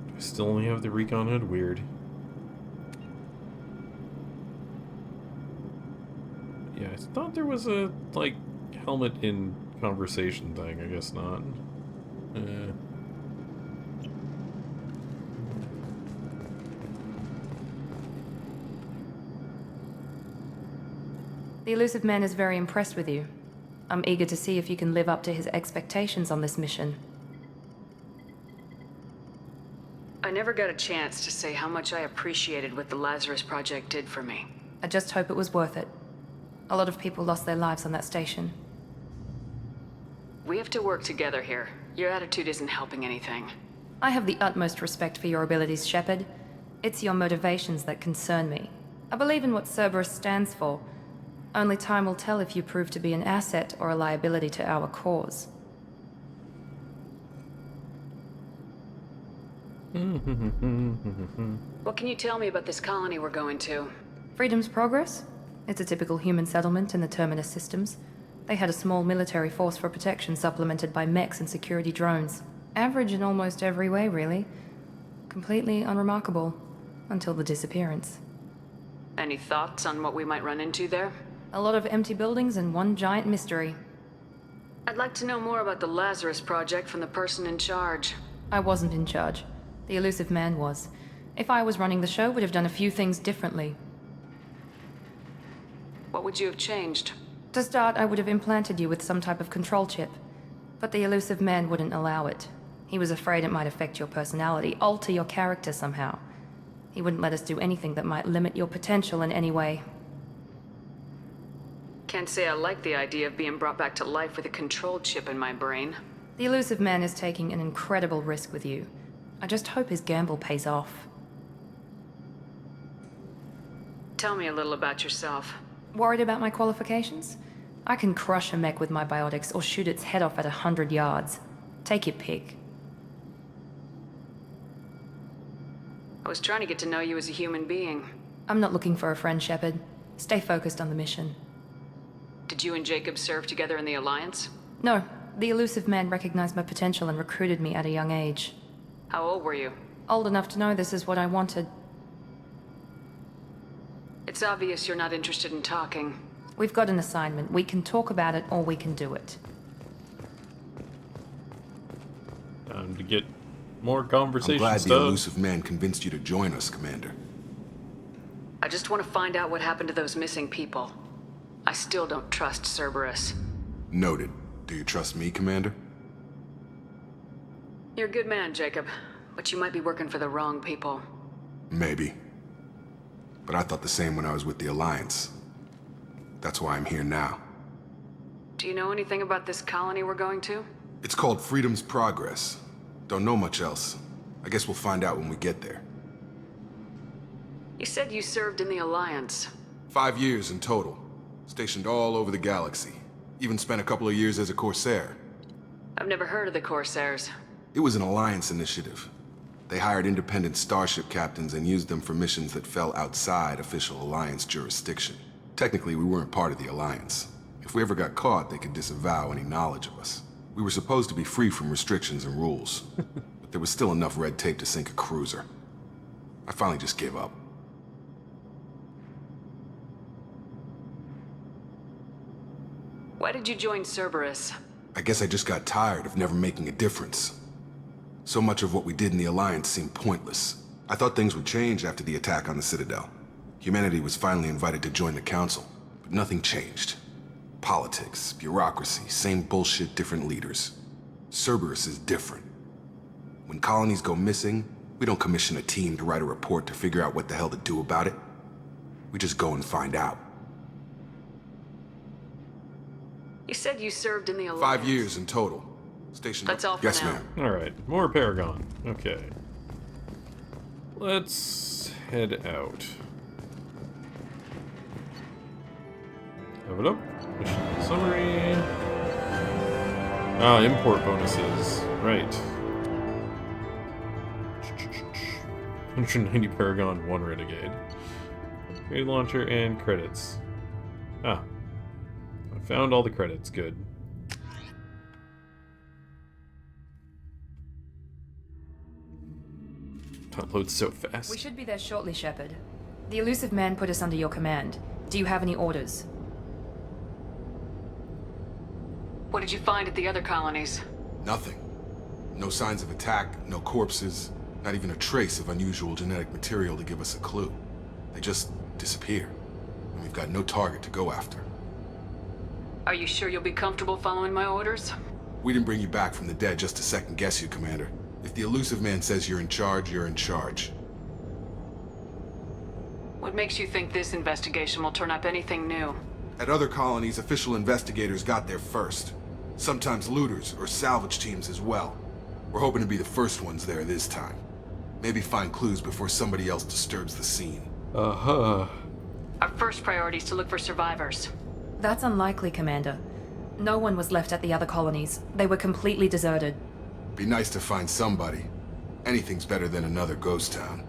Do I still only have the Recon Hood? Weird. Yeah, I thought there was a, like, helmet in conversation thing. I guess not. The Elusive Man is very impressed with you. I'm eager to see if you can live up to his expectations on this mission. I never got a chance to say how much I appreciated what the Lazarus Project did for me. I just hope it was worth it. A lot of people lost their lives on that station. We have to work together here. Your attitude isn't helping anything. I have the utmost respect for your abilities, Shepard. It's your motivations that concern me. I believe in what Cerberus stands for. Only time will tell if you prove to be an asset or a liability to our cause. What can you tell me about this colony we're going to? Freedom's Progress? It's a typical human settlement in the Terminus systems. They had a small military force for protection supplemented by mechs and security drones. Average in almost every way, really. Completely unremarkable. Until the disappearance. Any thoughts on what we might run into there? A lot of empty buildings and one giant mystery. I'd like to know more about the Lazarus Project from the person in charge. I wasn't in charge. The Elusive Man was. If I was running the show, would have done a few things differently. What would you have changed? To start, I would have implanted you with some type of control chip. But the Elusive Man wouldn't allow it. He was afraid it might affect your personality, alter your character somehow. He wouldn't let us do anything that might limit your potential in any way. Can't say I like the idea of being brought back to life with a control chip in my brain. The elusive man is taking an incredible risk with you. I just hope his gamble pays off. Tell me a little about yourself. Worried about my qualifications? I can crush a mech with my biotics or shoot its head off at 100 yards. Take your pick. I was trying to get to know you as a human being. I'm not looking for a friend, Shepard. Stay focused on the mission. Did you and Jacob serve together in the Alliance? No, the elusive man recognized my potential and recruited me at a young age. How old were you? Old enough to know this is what I wanted. It's obvious you're not interested in talking. We've got an assignment. We can talk about it or we can do it. Time to get more conversation I'm glad stuff. the elusive man convinced you to join us, Commander. I just want to find out what happened to those missing people. I still don't trust Cerberus. Noted. Do you trust me, Commander? You're a good man, Jacob, but you might be working for the wrong people. Maybe. But I thought the same when I was with the Alliance. That's why I'm here now. Do you know anything about this colony we're going to? It's called Freedom's Progress. Don't know much else. I guess we'll find out when we get there. You said you served in the Alliance. 5 years in total. Stationed all over the galaxy. Even spent a couple of years as a Corsair. I've never heard of the Corsairs. It was an Alliance initiative. They hired independent starship captains and used them for missions that fell outside official Alliance jurisdiction. Technically, we weren't part of the Alliance. If we ever got caught, they could disavow any knowledge of us. We were supposed to be free from restrictions and rules. But there was still enough red tape to sink a cruiser. I finally just gave up. Why did you join Cerberus? I guess I just got tired of never making a difference. So much of what we did in the Alliance seemed pointless. I thought things would change after the attack on the Citadel. Humanity was finally invited to join the Council, but nothing changed. Politics, bureaucracy, same bullshit, different leaders. Cerberus is different. When colonies go missing, we don't commission a team to write a report to figure out what the hell to do about it. We just go and find out. You said you served in the Alliance. 5 years in total. Stationed. That's all for yes, now. ma'am. Alright, more Paragon. Okay. Let's head out. Have it up. Mission summary. Ah, import bonuses. Right. 190 Paragon, 1 Renegade. Grenade launcher and credits. Ah. I found all the credits. Good. Downloads so fast. We should be there shortly, Shepard. The elusive man put us under your command. Do you have any orders? What did you find at the other colonies? Nothing. No signs of attack, no corpses, not even a trace of unusual genetic material to give us a clue. They just disappear, and we've got no target to go after. Are you sure you'll be comfortable following my orders? We didn't bring you back from the dead just to second guess you, Commander. If the elusive man says you're in charge, you're in charge. What makes you think this investigation will turn up anything new? At other colonies, official investigators got there first. Sometimes looters or salvage teams as well. We're hoping to be the first ones there this time. Maybe find clues before somebody else disturbs the scene. Uh-huh. Our first priority is to look for survivors. That's unlikely, Commander. No one was left at the other colonies. They were completely deserted. Be nice to find somebody. Anything's better than another ghost town.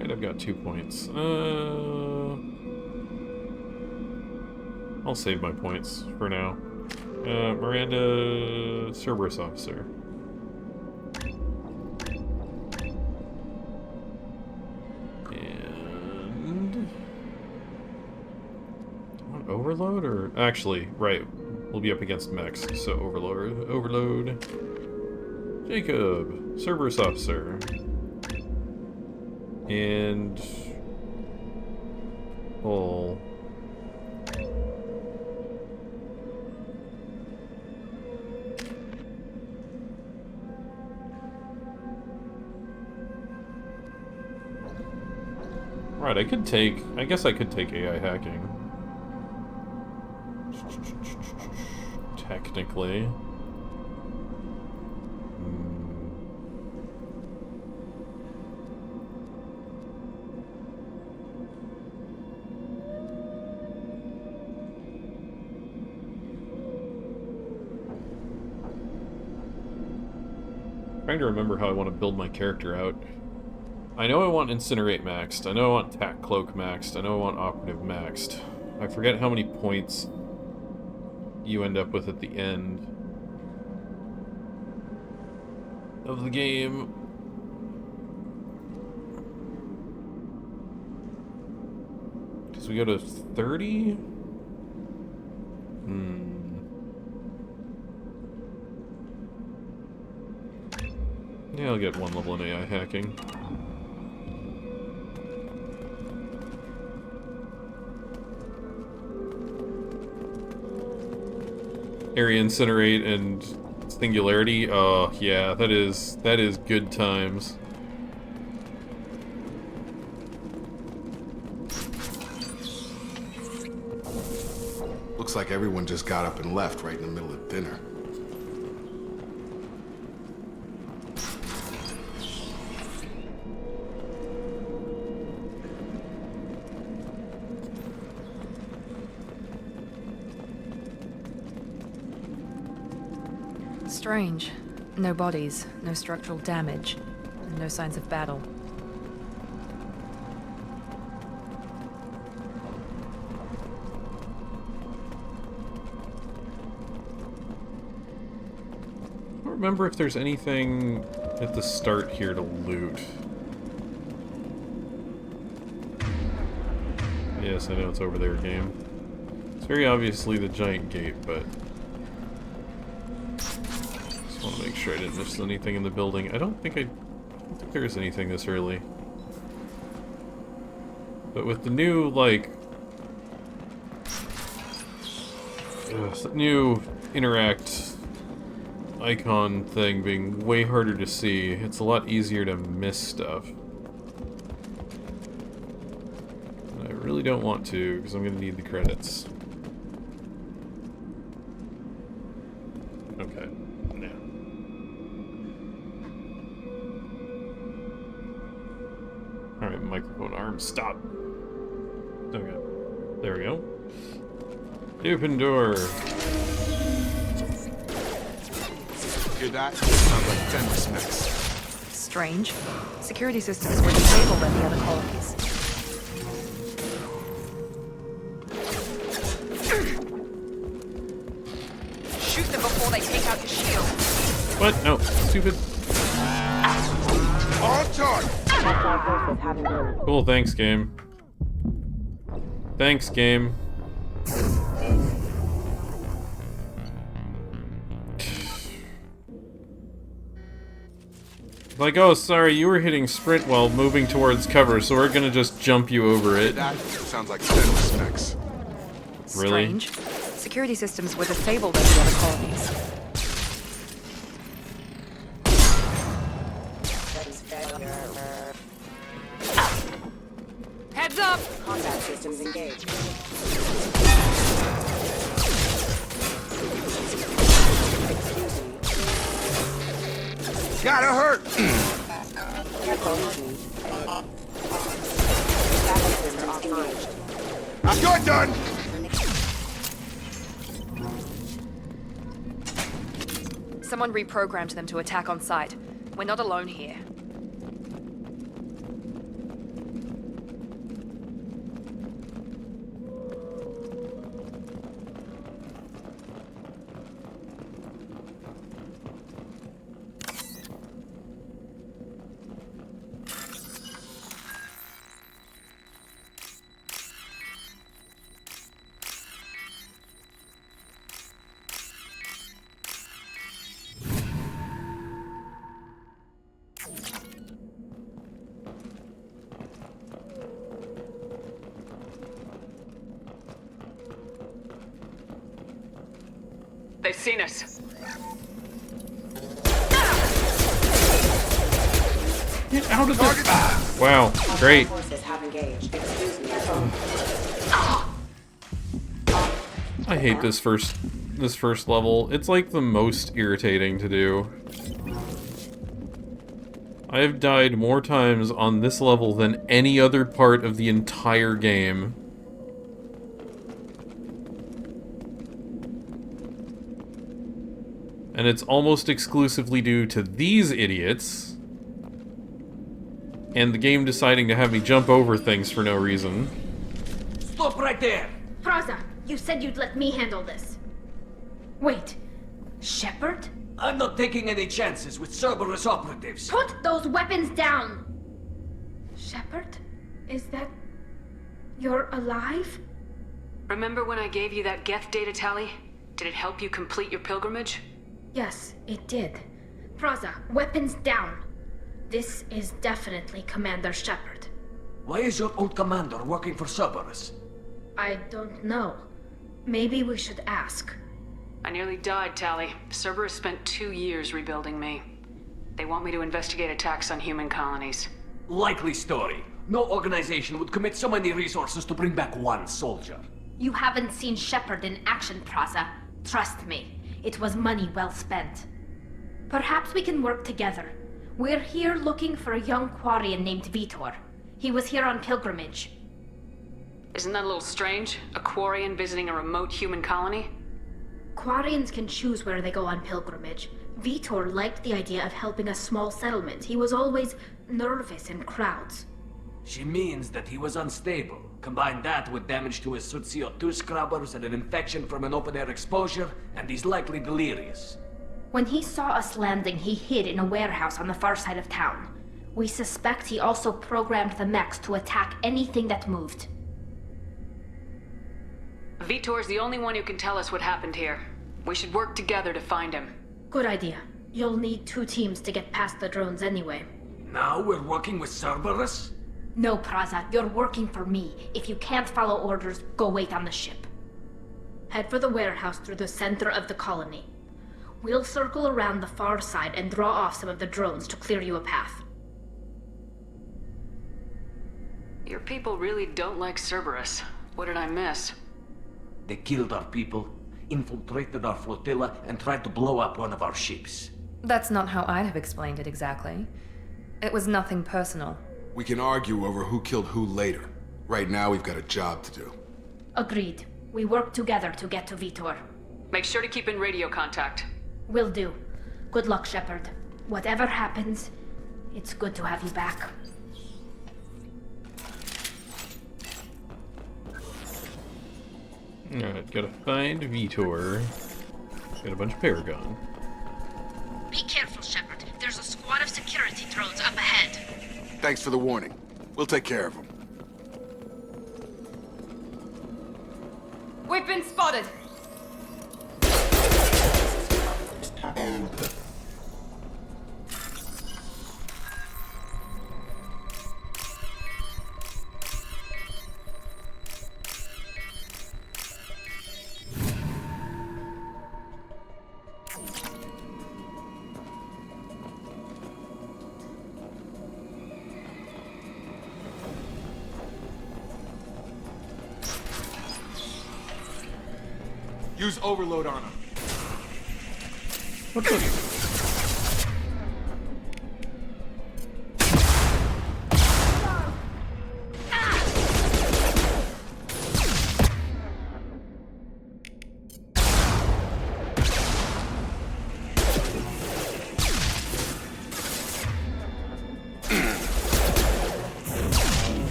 And I've got 2 points. I'll save my points for now. Miranda, Cerberus officer. Overload, or... Actually, right. We'll be up against mechs, so Overload. Jacob, Cerberus Officer. And... Bull. Right, I guess I could take AI hacking. Technically. Trying to remember how I want to build my character out. I know I want Incinerate maxed, I know I want Tac Cloak maxed, I know I want Operative maxed. I forget how many points you end up with at the end of the game. Because we go to 30? Yeah, I'll get one level in AI hacking. Area Incinerate and Singularity. Oh, yeah, that is good times. Looks like everyone just got up and left right in the middle of dinner. Strange. No bodies, no structural damage, and no signs of battle. I don't remember if there's anything at the start here to loot. Yes, I know it's over there, game. It's very obviously the giant gate, but... I want to make sure I didn't miss anything in the building. I don't think there is anything this early. But with the new, like... the new interact icon thing being way harder to see, it's a lot easier to miss stuff. And I really don't want to, because I'm going to need the credits. Okay. Alright, microphone arm, stop. Okay. There we go. Open door. Hear that? Sounds like fence mix. Strange. Security systems were disabled at the other colonies. Shoot them before they take out the shield. What? No. Stupid. On target! Cool, thanks, game. Thanks, game. Like, oh, sorry, you were hitting sprint while moving towards cover, so we're gonna just jump you over it. That sounds like fence mix. Really? Strange. Security systems were disabled at the other colonies. Heads up! Combat systems engaged. Gotta hurt! You're done! Someone reprogrammed them to attack on sight. We're not alone here. They've seen us. Get out of this! Wow, great. Forces have engaged. Excuse me. I hate this first level. It's like the most irritating to do. I have died more times on this level than any other part of the entire game. And it's almost exclusively due to these idiots and the game deciding to have me jump over things for no reason. Stop right there! Praza, you said you'd let me handle this. Wait, Shepard? I'm not taking any chances with Cerberus operatives. Put those weapons down! Shepard? Is that... you're alive? Remember when I gave you that Geth data tally? Did it help you complete your pilgrimage? Yes, it did. Praza, weapons down. This is definitely Commander Shepard. Why is your old commander working for Cerberus? I don't know. Maybe we should ask. I nearly died, Tally. Cerberus spent 2 years rebuilding me. They want me to investigate attacks on human colonies. Likely story. No organization would commit so many resources to bring back one soldier. You haven't seen Shepard in action, Praza. Trust me. It was money well spent. Perhaps we can work together. We're here looking for a young Quarian named Vitor. He was here on pilgrimage. Isn't that a little strange? A Quarian visiting a remote human colony? Quarians can choose where they go on pilgrimage. Vitor liked the idea of helping a small settlement. He was always nervous in crowds. She means that he was unstable. Combine that with damage to his suit CO2 scrubbers and an infection from an open-air exposure, and he's likely delirious. When he saw us landing, he hid in a warehouse on the far side of town. We suspect he also programmed the mechs to attack anything that moved. Vitor's the only one who can tell us what happened here. We should work together to find him. Good idea. You'll need 2 teams to get past the drones anyway. Now we're working with Cerberus? No, Praza, you're working for me. If you can't follow orders, go wait on the ship. Head for the warehouse through the center of the colony. We'll circle around the far side and draw off some of the drones to clear you a path. Your people really don't like Cerberus. What did I miss? They killed our people, infiltrated our flotilla, and tried to blow up one of our ships. That's not how I'd have explained it exactly. It was nothing personal. We can argue over who killed who later. Right now, we've got a job to do. Agreed. We work together to get to Vitor. Make sure to keep in radio contact. Will do. Good luck, Shepard. Whatever happens, it's good to have you back. Alright, gotta find Vitor. Got a bunch of Paragon. Be careful, Shepard. There's a squad of security drones up ahead. Thanks for the warning. We'll take care of them. We've been spotted! Use overload on them. What the?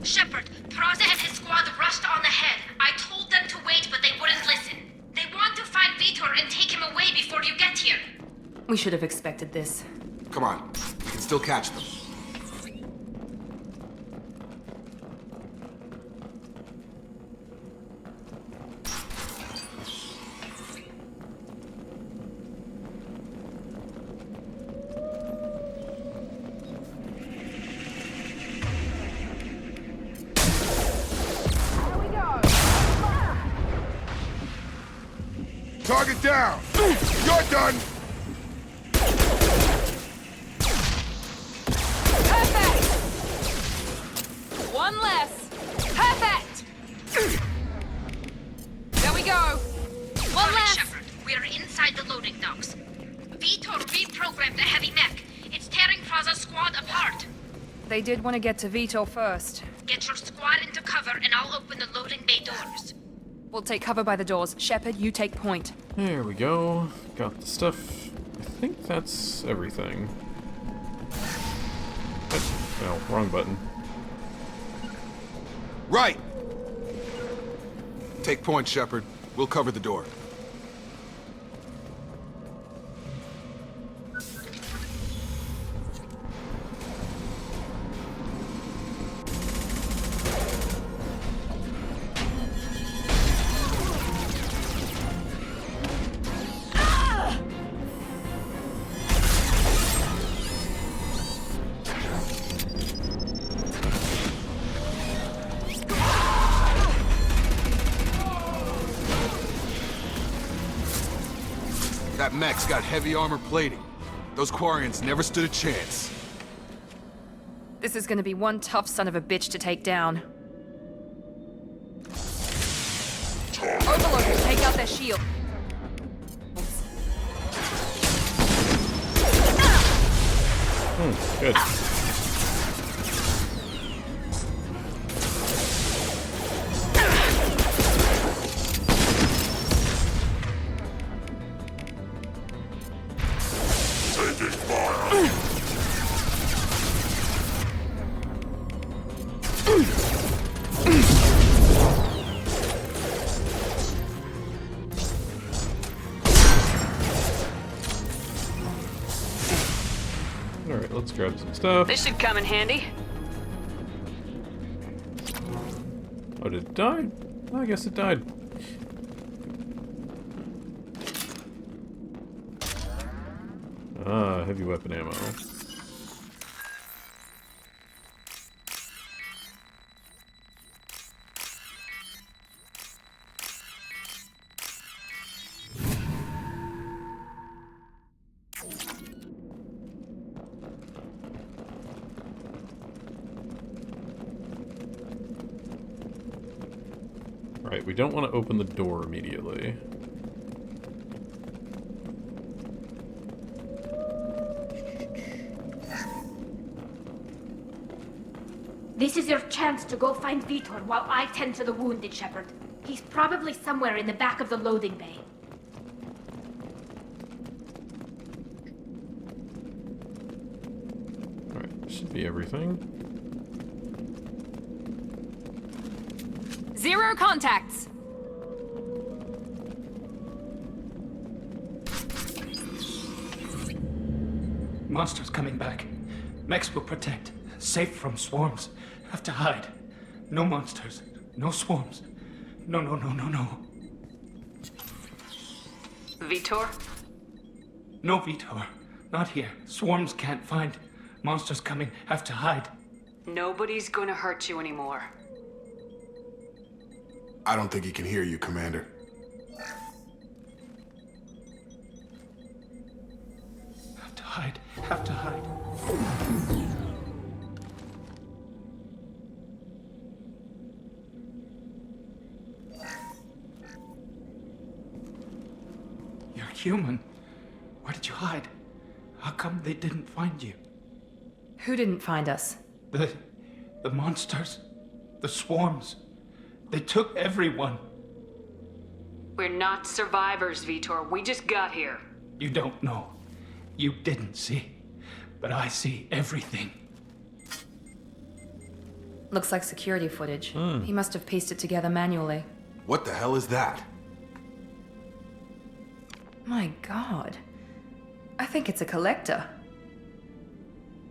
Shepard, Praza and his squad rushed on ahead. I told them to wait, but they wouldn't listen. They want to find Vitor and take him away before you get here. We should have expected this. Come on. We can still catch them. Target down! You're done! Perfect! One less. Perfect! There we go. One less. Shepard, we're inside the loading docks. Vitor reprogrammed the heavy mech. It's tearing Fraza's squad apart. They did want to get to Vitor first. Get your squad into cover and I'll open the loading bay doors. We'll take cover by the doors. Shepard, you take point. There we go. Got the stuff. I think that's everything. Oh, wrong button. Right! Take point, Shepard. We'll cover the door. That mech's got heavy armor plating. Those Quarians never stood a chance. This is gonna be one tough son of a bitch to take down. Overloaders, take out their shield. Good. Alright, let's grab some stuff. This should come in handy. Oh, did it die? I guess it died. Ah, heavy weapon ammo. Right, we don't want to open the door immediately. This is your chance to go find Vitor while I tend to the wounded, Shepard. He's probably somewhere in the back of the loading bay. Alright, this should be everything. Zero contacts! Monsters coming back. Mechs will protect. Safe from swarms. Have to hide. No monsters. No swarms. No, no, no, no, no. Vitor? No Vitor. Not here. Swarms can't find. Monsters coming. Have to hide. Nobody's gonna hurt you anymore. I don't think he can hear you, Commander. Have to hide. Have to hide. You're human. Where did you hide? How come they didn't find you? Who didn't find us? The monsters. The swarms. They took everyone. We're not survivors, Vitor. We just got here. You don't know. You didn't see. But I see everything. Looks like security footage. He must have pieced it together manually. What the hell is that? My god. I think it's a collector.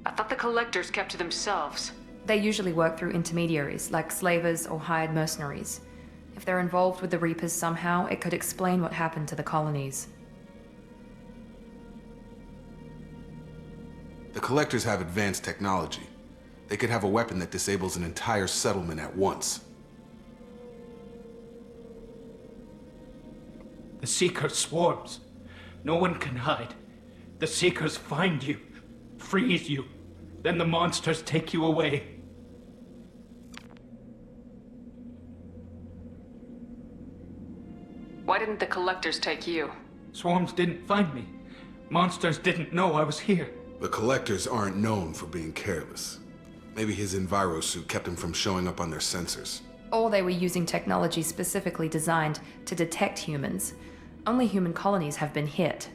I thought the collectors kept to themselves. They usually work through intermediaries, like slavers or hired mercenaries. If they're involved with the Reapers somehow, it could explain what happened to the colonies. The Collectors have advanced technology. They could have a weapon that disables an entire settlement at once. The Seeker swarms. No one can hide. The Seekers find you, freeze you, then the monsters take you away. Why didn't the Collectors take you? Swarms didn't find me. Monsters didn't know I was here. The Collectors aren't known for being careless. Maybe his enviro suit kept him from showing up on their sensors. Or they were using technology specifically designed to detect humans. Only human colonies have been hit.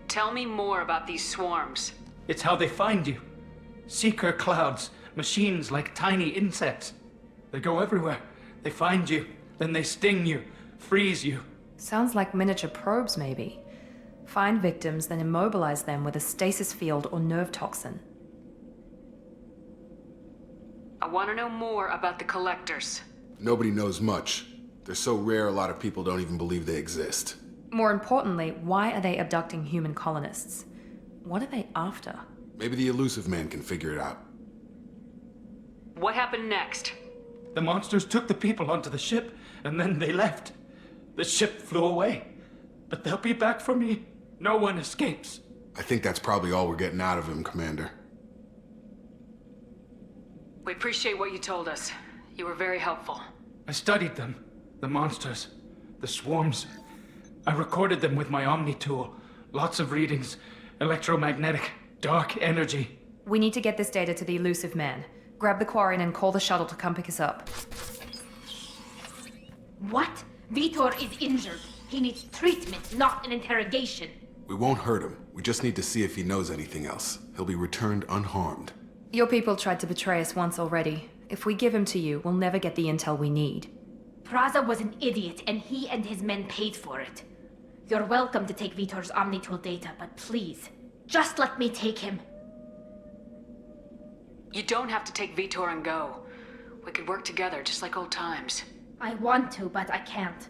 Tell me more about these swarms. It's how they find you. Seeker clouds, machines like tiny insects. They go everywhere. They find you, then they sting you, freeze you. Sounds like miniature probes, maybe. Find victims, then immobilize them with a stasis field or nerve toxin. I want to know more about the Collectors. Nobody knows much. They're so rare, a lot of people don't even believe they exist. More importantly, why are they abducting human colonists? What are they after? Maybe the elusive man can figure it out. What happened next? The monsters took the people onto the ship, and then they left. The ship flew away. But they'll be back for me. No one escapes. I think that's probably all we're getting out of him, Commander. We appreciate what you told us. You were very helpful. I studied them. The monsters. The swarms. I recorded them with my Omni tool. Lots of readings. Electromagnetic. Dark energy. We need to get this data to the elusive man. Grab the Quarian and call the shuttle to come pick us up. What? Vitor is injured. He needs treatment, not an interrogation. We won't hurt him. We just need to see if he knows anything else. He'll be returned unharmed. Your people tried to betray us once already. If we give him to you, we'll never get the intel we need. Praza was an idiot, and he and his men paid for it. You're welcome to take Vitor's Omnitool data, but please, just let me take him. You don't have to take Vitor and go. We could work together, just like old times. I want to, but I can't.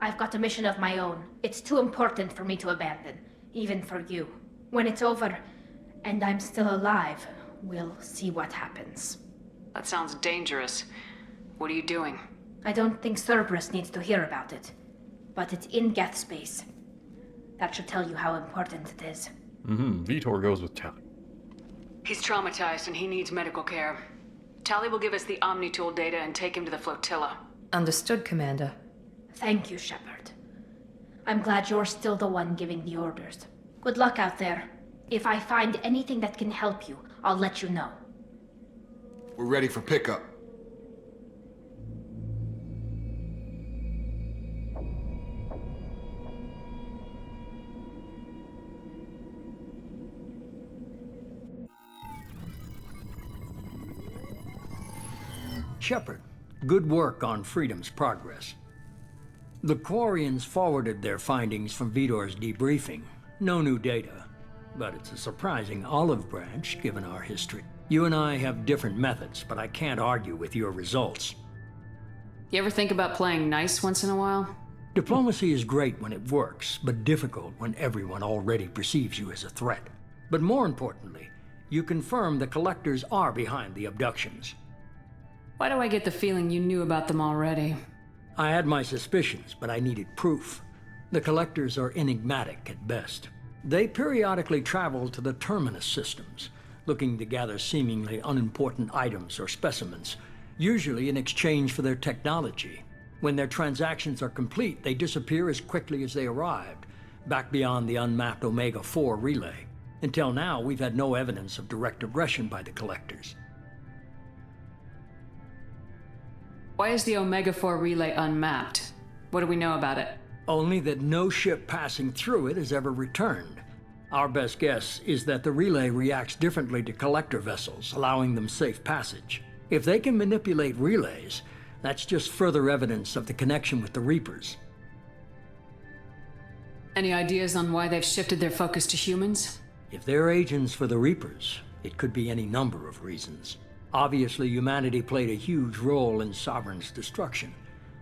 I've got a mission of my own. It's too important for me to abandon, even for you. When it's over, and I'm still alive, we'll see what happens. That sounds dangerous. What are you doing? I don't think Cerberus needs to hear about it, but it's in Geth space. That should tell you how important it is. Vitor goes with Tally. He's traumatized and he needs medical care. Tally will give us the Omnitool data and take him to the flotilla. Understood, Commander. Thank you, Shepard. I'm glad you're still the one giving the orders. Good luck out there. If I find anything that can help you, I'll let you know. We're ready for pickup. Shepard, good work on Freedom's progress. The Quarians forwarded their findings from Vitor's debriefing. No new data, but it's a surprising olive branch given our history. You and I have different methods, but I can't argue with your results. You ever think about playing nice once in a while? Diplomacy is great when it works, but difficult when everyone already perceives you as a threat. But more importantly, you confirm the Collectors are behind the abductions. Why do I get the feeling you knew about them already? I had my suspicions, but I needed proof. The Collectors are enigmatic at best. They periodically travel to the Terminus systems, looking to gather seemingly unimportant items or specimens, usually in exchange for their technology. When their transactions are complete, they disappear as quickly as they arrived, back beyond the unmapped Omega-4 relay. Until now, we've had no evidence of direct aggression by the Collectors. Why is the Omega-4 relay unmapped? What do we know about it? Only that no ship passing through it has ever returned. Our best guess is that the relay reacts differently to Collector vessels, allowing them safe passage. If they can manipulate relays, that's just further evidence of the connection with the Reapers. Any ideas on why they've shifted their focus to humans? If they're agents for the Reapers, it could be any number of reasons. Obviously, humanity played a huge role in Sovereign's destruction.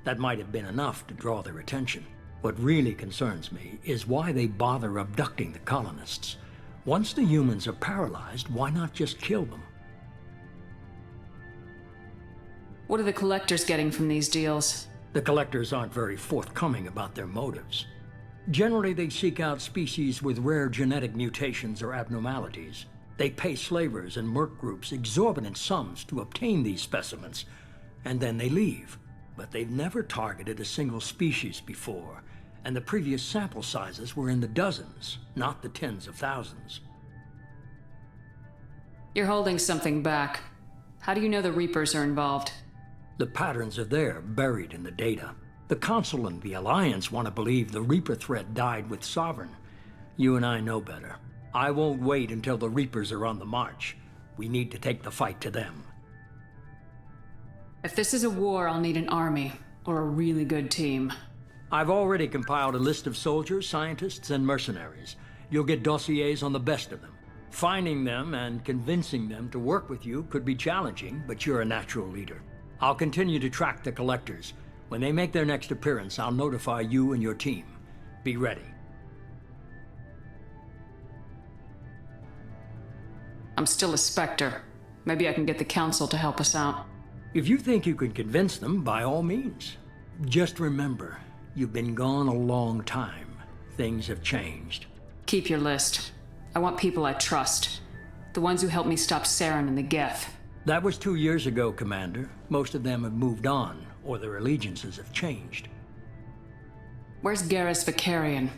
That might have been enough to draw their attention. What really concerns me is why they bother abducting the colonists. Once the humans are paralyzed, why not just kill them? What are the Collectors getting from these deals? The collectors aren't very forthcoming about their motives. Generally, they seek out species with rare genetic mutations or abnormalities. They pay slavers and merc groups exorbitant sums to obtain these specimens, and then they leave. But they've never targeted a single species before, and the previous sample sizes were in the dozens, not the tens of thousands. You're holding something back. How do you know the Reapers are involved? The patterns are there, buried in the data. The Council and the Alliance want to believe the Reaper threat died with Sovereign. You and I know better. I won't wait until the Reapers are on the march. We need to take the fight to them. If this is a war, I'll need an army, or a really good team. I've already compiled a list of soldiers, scientists, and mercenaries. You'll get dossiers on the best of them. Finding them and convincing them to work with you could be challenging, but you're a natural leader. I'll continue to track the collectors. When they make their next appearance, I'll notify you and your team. Be ready. I'm still a Spectre. Maybe I can get the Council to help us out. If you think you can convince them, by all means. Just remember, you've been gone a long time. Things have changed. Keep your list. I want people I trust. The ones who helped me stop Saren and the Geth. That was 2 years ago, Commander. Most of them have moved on, or their allegiances have changed. Where's Garrus Vicarian?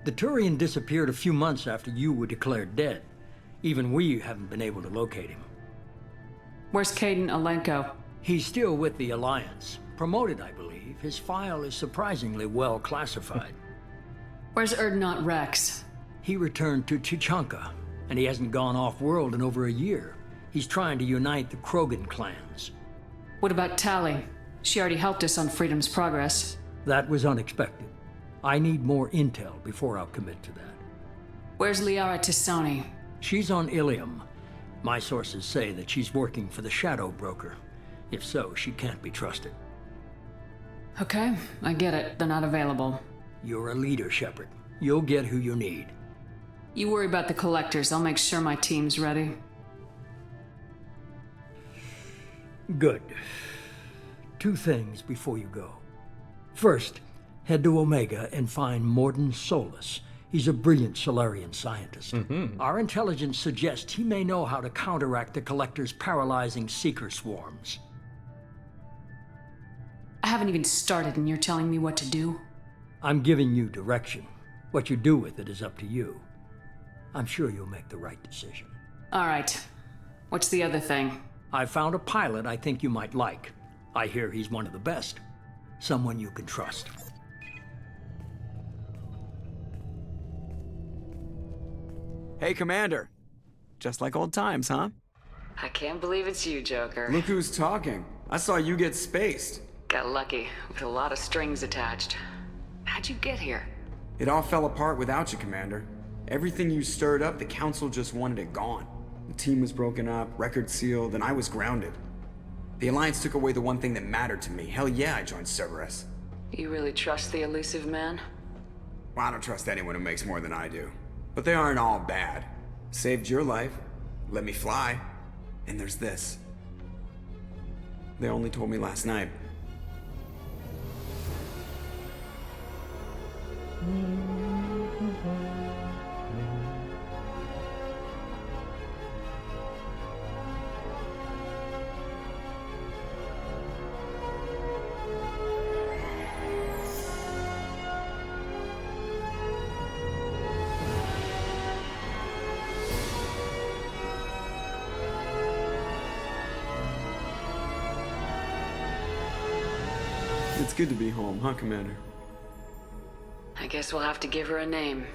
The Turian disappeared a few months after you were declared dead. Even we haven't been able to locate him. Where's Caden Alenko? He's still with the Alliance. Promoted, I believe. His file is surprisingly well classified. Where's Erdnot Rex? He returned to Chichanka, and he hasn't gone off-world in over a year. He's trying to unite the Krogan clans. What about Tali? She already helped us on Freedom's Progress. That was unexpected. I need more intel before I'll commit to that. Where's Liara Tisani? She's on Ilium. My sources say that she's working for the Shadow Broker. If so, she can't be trusted. Okay, I get it. They're not available. You're a leader, Shepard. You'll get who you need. You worry about the collectors. I'll make sure my team's ready. Good. 2 things before you go. First, head to Omega and find Mordin Solus. He's a brilliant Solarian scientist. Our intelligence suggests he may know how to counteract the Collector's paralyzing Seeker swarms. I haven't even started and you're telling me what to do? I'm giving you direction. What you do with it is up to you. I'm sure you'll make the right decision. All right. What's the other thing? I found a pilot I think you might like. I hear he's one of the best. Someone you can trust. Hey, Commander. Just like old times, huh? I can't believe it's you, Joker. Look who's talking. I saw you get spaced. Got lucky, with a lot of strings attached. How'd you get here? It all fell apart without you, Commander. Everything you stirred up, the Council just wanted it gone. The team was broken up, record sealed, and I was grounded. The Alliance took away the one thing that mattered to me. Hell yeah, I joined Cerberus. You really trust the elusive man? Well, I don't trust anyone who makes more than I do. But they aren't all bad. Saved your life, let me fly, and there's this. They only told me last night. It's good to be home, huh, Commander? I guess we'll have to give her a name.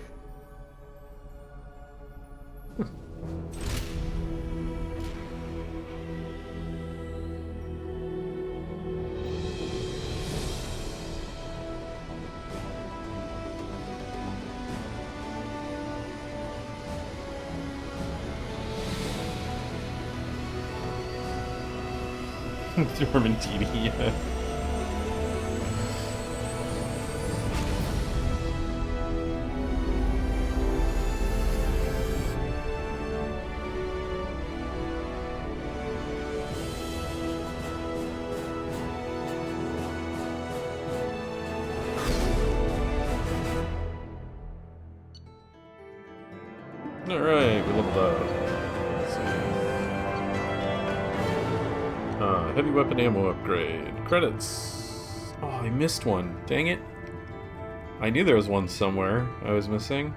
Dormantini, yeah. Alright, we leveled up. Let's see. Heavy weapon ammo upgrade. Credits. Oh, I missed one. Dang it. I knew there was one somewhere I was missing.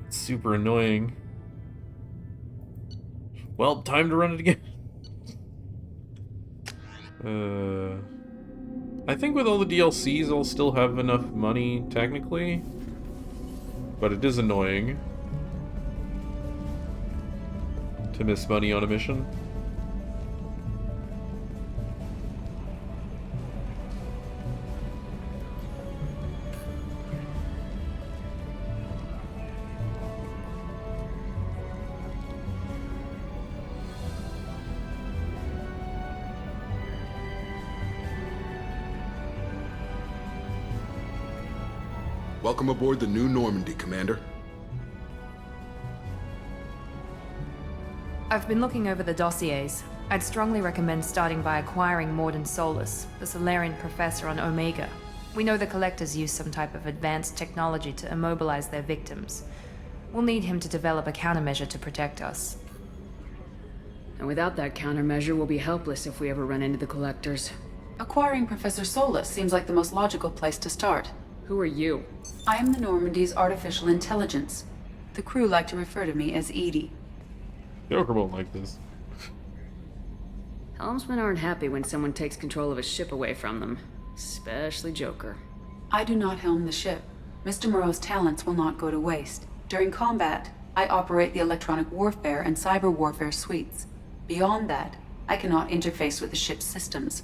That's super annoying. Well, time to run it again. I think with all the DLCs I'll still have enough money, technically. But it is annoying to miss money on a mission. Welcome aboard the New Normandy, Commander. I've been looking over the dossiers. I'd strongly recommend starting by acquiring Morden Solus, the Solarian professor on Omega. We know the Collectors use some type of advanced technology to immobilize their victims. We'll need him to develop a countermeasure to protect us. And without that countermeasure, we'll be helpless if we ever run into the Collectors. Acquiring Professor Solus seems like the most logical place to start. Who are you? I am the Normandy's artificial intelligence. The crew like to refer to me as Edie. Joker won't like this. Helmsmen aren't happy when someone takes control of a ship away from them. Especially Joker. I do not helm the ship. Mr. Moreau's talents will not go to waste. During combat, I operate the electronic warfare and cyber warfare suites. Beyond that, I cannot interface with the ship's systems.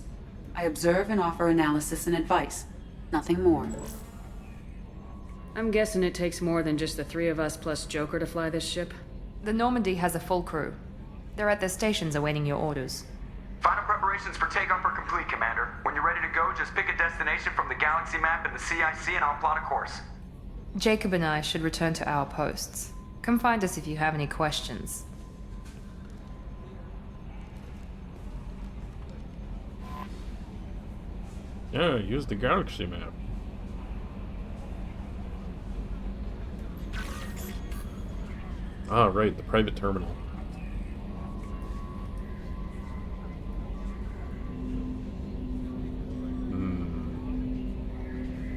I observe and offer analysis and advice. Nothing more. I'm guessing it takes more than just the three of us plus Joker to fly this ship? The Normandy has a full crew. They're at their stations awaiting your orders. Final preparations for takeoff are complete, Commander. When you're ready to go, just pick a destination from the galaxy map in the CIC and I'll plot a course. Jacob and I should return to our posts. Come find us if you have any questions. Yeah, use the galaxy map. Ah, right, the private terminal.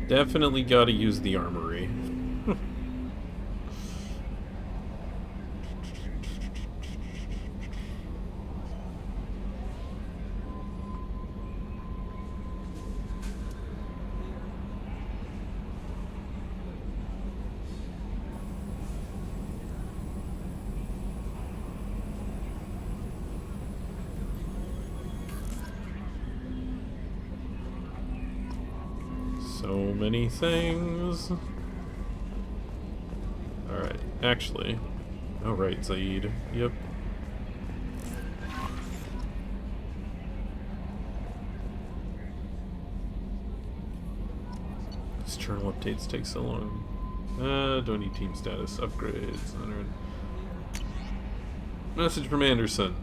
Definitely gotta use the armory. So many things. Alright, actually. Oh right, Zaid. Yep. This journal updates take so long. Don't need team status. Upgrades. 100. Message from Anderson.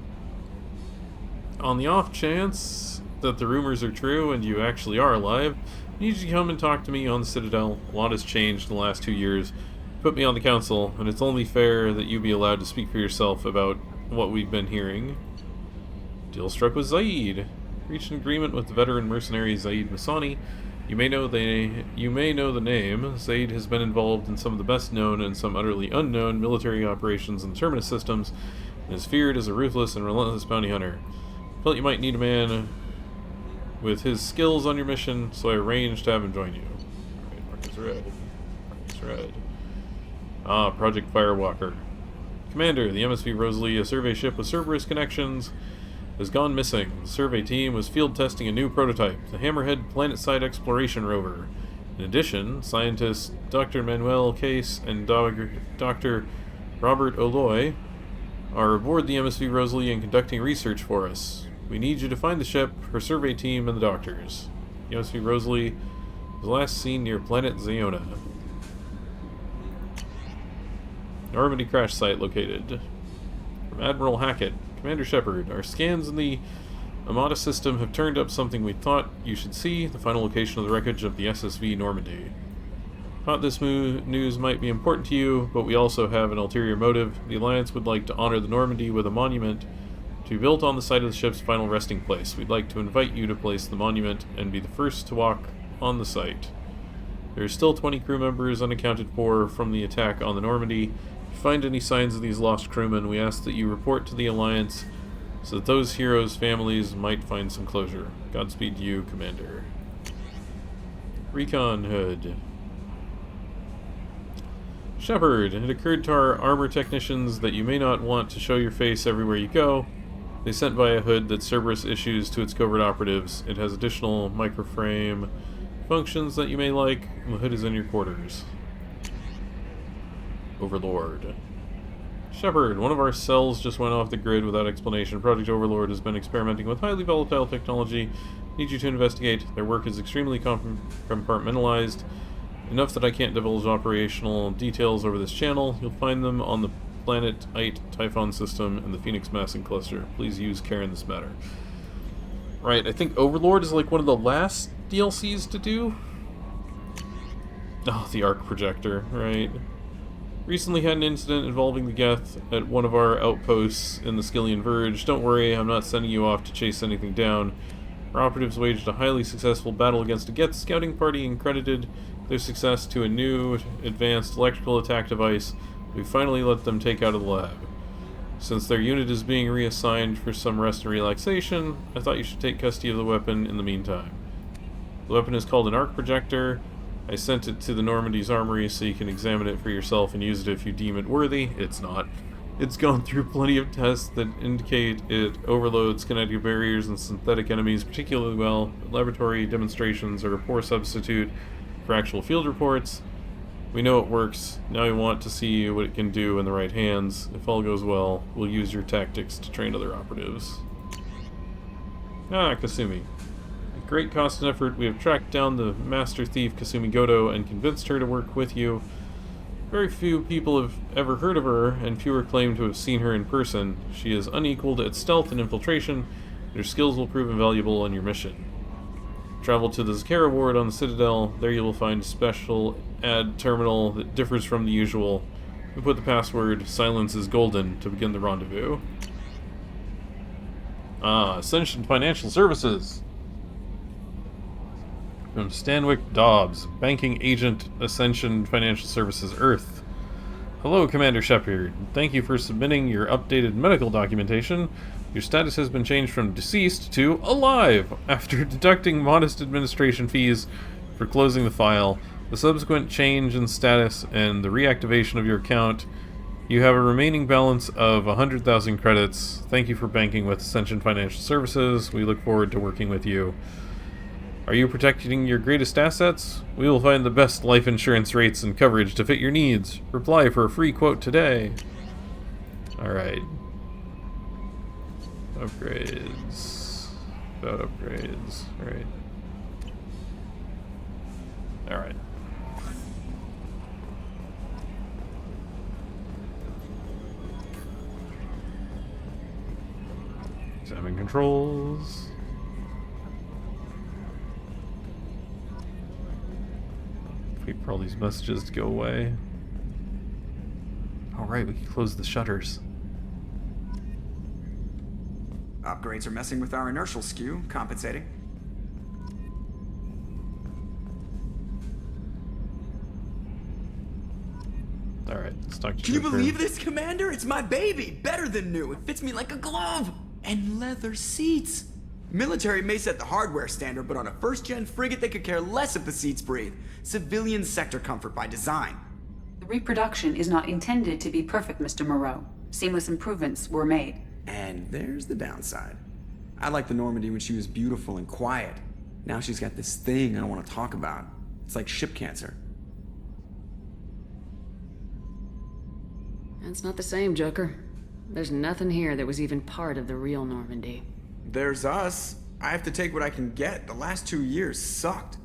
On the off chance that the rumors are true and you actually are alive, I need you to come and talk to me on the Citadel. A lot has changed in the last 2 years. Put me on the council, and it's only fair that you be allowed to speak for yourself about what we've been hearing. Deal struck with Zaid. Reached an agreement with the veteran mercenary Zaid Masani. You may know the name. Zaid has been involved in some of the best known and some utterly unknown military operations in the Terminus systems, and is feared as a ruthless and relentless bounty hunter. Felt you might need a man with his skills on your mission, so I arranged to have him join you. Alright, mark is red. Mark is red. Ah, Project Firewalker. Commander, the MSV Rosalie, a survey ship with Cerberus connections, has gone missing. The survey team was field testing a new prototype, the Hammerhead Planet-Side Exploration Rover. In addition, scientists Dr. Manuel Case and Dr. Robert Oloy are aboard the MSV Rosalie and conducting research for us. We need you to find the ship, her survey team, and the doctors. The MSV Rosalie was last seen near planet Zeona. Normandy crash site located. From Admiral Hackett. Commander Shepard, our scans in the Amada system have turned up something we thought you should see, the final location of the wreckage of the SSV Normandy. Thought this news might be important to you, but we also have an ulterior motive. The Alliance would like to honor the Normandy with a monument to be built on the site of the ship's final resting place. We'd like to invite you to place the monument and be the first to walk on the site. There are still 20 crew members unaccounted for from the attack on the Normandy. If you find any signs of these lost crewmen, we ask that you report to the Alliance so that those heroes' families might find some closure. Godspeed to you, Commander. Recon Hood. Shepard, it occurred to our armor technicians that you may not want to show your face everywhere you go. They sent by a hood that Cerberus issues to its covert operatives. It has additional microframe functions that you may like. The hood is in your quarters. Overlord. Shepard, one of our cells just went off the grid without explanation. Project Overlord has been experimenting with highly volatile technology. Need you to investigate. Their work is extremely compartmentalized. Enough that I can't divulge operational details over this channel. You'll find them on the Planet Ite Typhon system and the Phoenix Massing Cluster. Please use care in this matter. Right, I think Overlord is like one of the last DLCs to do. Oh, the arc projector, right. Recently had an incident involving the Geth at one of our outposts in the Skillian Verge. Don't worry, I'm not sending you off to chase anything down. Our operatives waged a highly successful battle against a Geth scouting party and credited their success to a new, advanced electrical attack device we finally let them take out of the lab. Since their unit is being reassigned for some rest and relaxation, I thought you should take custody of the weapon in the meantime. The weapon is called an arc projector. I sent it to the Normandy's armory so you can examine it for yourself and use it if you deem it worthy. It's not. It's gone through plenty of tests that indicate it overloads kinetic barriers and synthetic enemies particularly well. Laboratory demonstrations are a poor substitute for actual field reports. We know it works. Now we want to see what it can do in the right hands. If all goes well, we'll use your tactics to train other operatives. Ah, Kasumi. At great cost and effort, we have tracked down the master thief Kasumi Goto and convinced her to work with you. Very few people have ever heard of her, and fewer claim to have seen her in person. She is unequaled at stealth and infiltration. Her skills will prove invaluable on your mission. Travel to the Zakara ward on the Citadel. There you will find a special ad terminal that differs from the usual. We put the password "Silence is Golden" to begin the rendezvous. Ah, Ascension Financial Services. From Stanwyck Dobbs, Banking Agent, Ascension Financial Services, Earth. Hello, Commander Shepard. Thank you for submitting your updated medical documentation. Your status has been changed from deceased to alive after deducting modest administration fees for closing the file. The subsequent change in status and the reactivation of your account, you have a remaining balance of 100,000 credits. Thank you for banking with Ascension Financial Services. We look forward to working with you. Are you protecting your greatest assets? We will find the best life insurance rates and coverage to fit your needs. Reply for a free quote today. Alright. Upgrades. About upgrades. Alright. Alright. Examine controls. Wait for all these messages to go away. Alright, we can close the shutters. Upgrades are messing with our inertial skew, compensating. Alright, let's talk to Can you believe this, Commander? It's my baby! Better than new! It fits me like a glove! And leather seats! Military may set the hardware standard, but on a first-gen frigate they could care less if the seats breathe. Civilian sector comfort by design. The reproduction is not intended to be perfect, Mr. Moreau. Seamless improvements were made. And there's the downside. I liked the Normandy when she was beautiful and quiet. Now she's got this thing I don't want to talk about. It's like ship cancer. That's not the same, Joker. There's nothing here that was even part of the real Normandy. There's us. I have to take what I can get. The last 2 years sucked.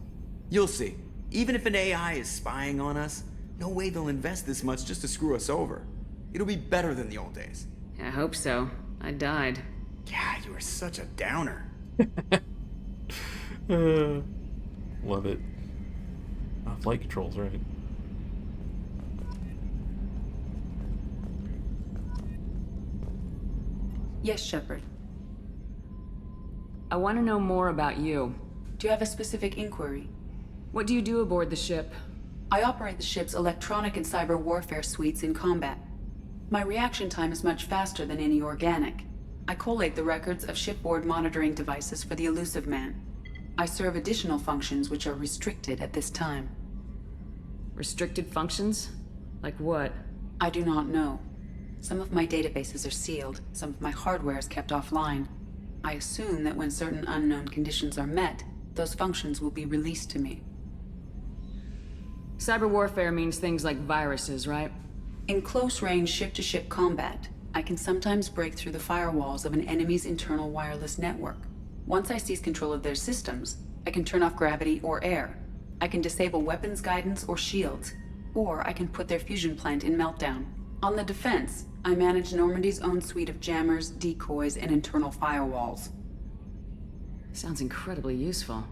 You'll see. Even if an AI is spying on us, no way they'll invest this much just to screw us over. It'll be better than the old days. I hope so. I died. God, you are such a downer. Love it. Flight controls, right? Yes, Shepard. I want to know more about you. Do you have a specific inquiry? What do you do aboard the ship? I operate the ship's electronic and cyber warfare suites in combat. My reaction time is much faster than any organic. I collate the records of shipboard monitoring devices for the Elusive Man. I serve additional functions which are restricted at this time. Restricted functions? Like what? I do not know. Some of my databases are sealed, some of my hardware is kept offline. I assume that when certain unknown conditions are met, those functions will be released to me. Cyber warfare means things like viruses, right? In close-range ship-to-ship combat, I can sometimes break through the firewalls of an enemy's internal wireless network. Once I seize control of their systems, I can turn off gravity or air. I can disable weapons guidance or shields, or I can put their fusion plant in meltdown. On the defense, I manage Normandy's own suite of jammers, decoys, and internal firewalls. Sounds incredibly useful.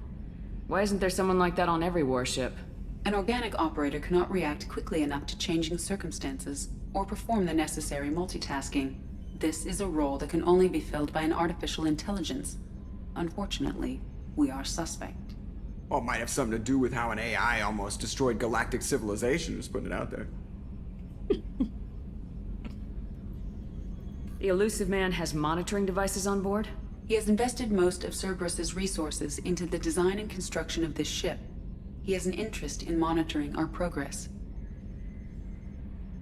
Why isn't there someone like that on every warship? An organic operator cannot react quickly enough to changing circumstances, or perform the necessary multitasking. This is a role that can only be filled by an artificial intelligence. Unfortunately, we are suspect. Well, it might have something to do with how an AI almost destroyed galactic civilization, just putting it out there. The Elusive Man has monitoring devices on board? He has invested most of Cerberus's resources into the design and construction of this ship. He has an interest in monitoring our progress.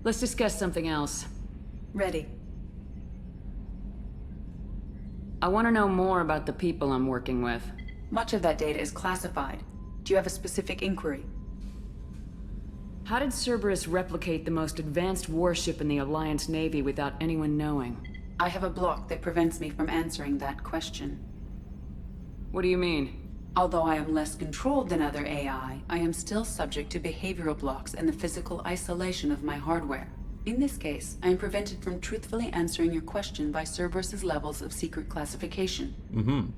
Let's discuss something else. Ready. I want to know more about the people I'm working with. Much of that data is classified. Do you have a specific inquiry? How did Cerberus replicate the most advanced warship in the Alliance Navy without anyone knowing? I have a block that prevents me from answering that question. What do you mean? Although I am less controlled than other AI, I am still subject to behavioral blocks and the physical isolation of my hardware. In this case, I am prevented from truthfully answering your question by Cerberus's levels of secret classification.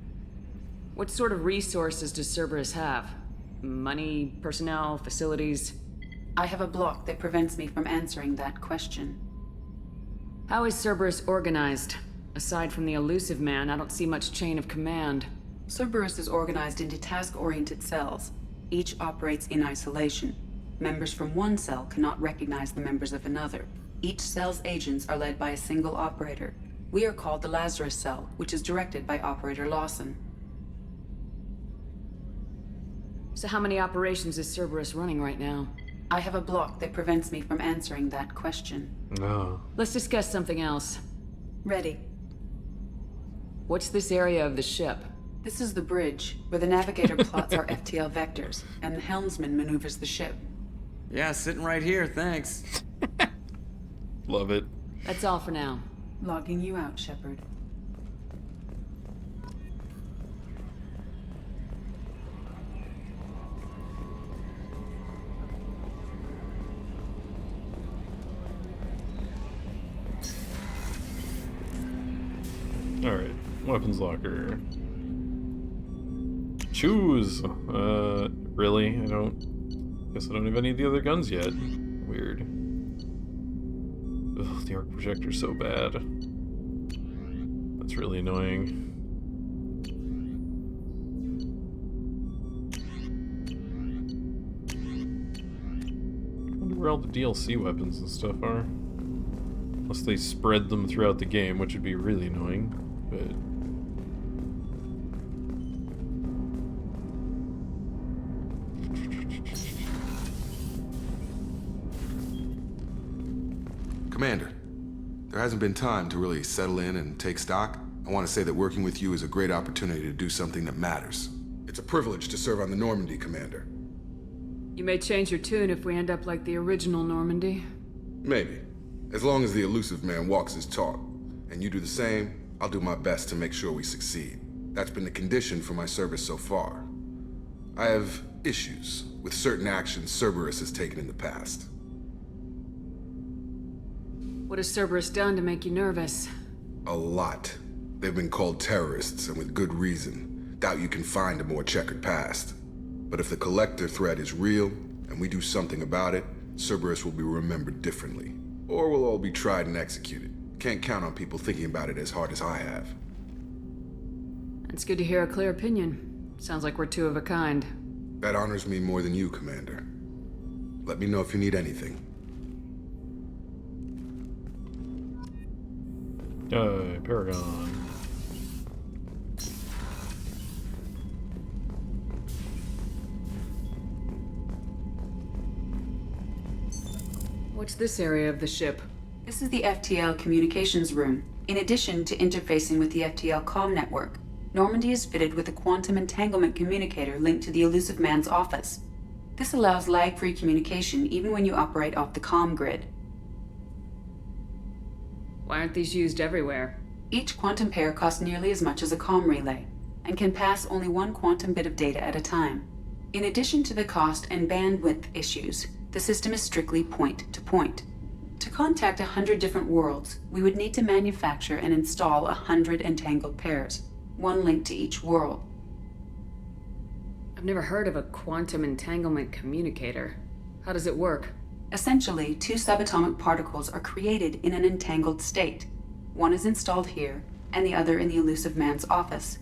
What sort of resources does Cerberus have? Money, personnel, facilities? I have a block that prevents me from answering that question. How is Cerberus organized? Aside from the Elusive Man, I don't see much chain of command. Cerberus is organized into task-oriented cells. Each operates in isolation. Members from one cell cannot recognize the members of another. Each cell's agents are led by a single operator. We are called the Lazarus Cell, which is directed by Operator Lawson. So how many operations is Cerberus running right now? I have a block that prevents me from answering that question. Let's discuss something else. Ready. What's this area of the ship? This is the bridge, where the navigator plots our FTL vectors, and the helmsman maneuvers the ship. Yeah, sitting right here, thanks. Love it. That's all for now. Logging you out, Shepard. Alright, weapons locker. Choose! Really? Guess I don't have any of the other guns yet. Weird. Ugh, the arc projector's so bad. That's really annoying. I wonder where all the DLC weapons and stuff are. Unless they spread them throughout the game, which would be really annoying, but... Commander, there hasn't been time to really settle in and take stock. I want to say that working with you is a great opportunity to do something that matters. It's a privilege to serve on the Normandy, Commander. You may change your tune if we end up like the original Normandy. Maybe. As long as the Elusive Man walks his talk, and you do the same, I'll do my best to make sure we succeed. That's been the condition for my service so far. I have issues with certain actions Cerberus has taken in the past. What has Cerberus done to make you nervous? A lot. They've been called terrorists, and with good reason. Doubt you can find a more checkered past. But if the Collector threat is real, and we do something about it, Cerberus will be remembered differently. Or we'll all be tried and executed. Can't count on people thinking about it as hard as I have. It's good to hear a clear opinion. Sounds like we're two of a kind. That honors me more than you, Commander. Let me know if you need anything. Paragon. What's this area of the ship? This is the FTL communications room. In addition to interfacing with the FTL comm network, Normandy is fitted with a quantum entanglement communicator linked to the Elusive Man's office. This allows lag-free communication even when you operate off the comm grid. Why aren't these used everywhere? Each quantum pair costs nearly as much as a comm relay, and can pass only one quantum bit of data at a time. In addition to the cost and bandwidth issues, the system is strictly point-to-point. To contact 100 different worlds, we would need to manufacture and install 100 entangled pairs, one link to each world. I've never heard of a quantum entanglement communicator. How does it work? Essentially, two subatomic particles are created in an entangled state. One is installed here, and the other in the Elusive Man's office.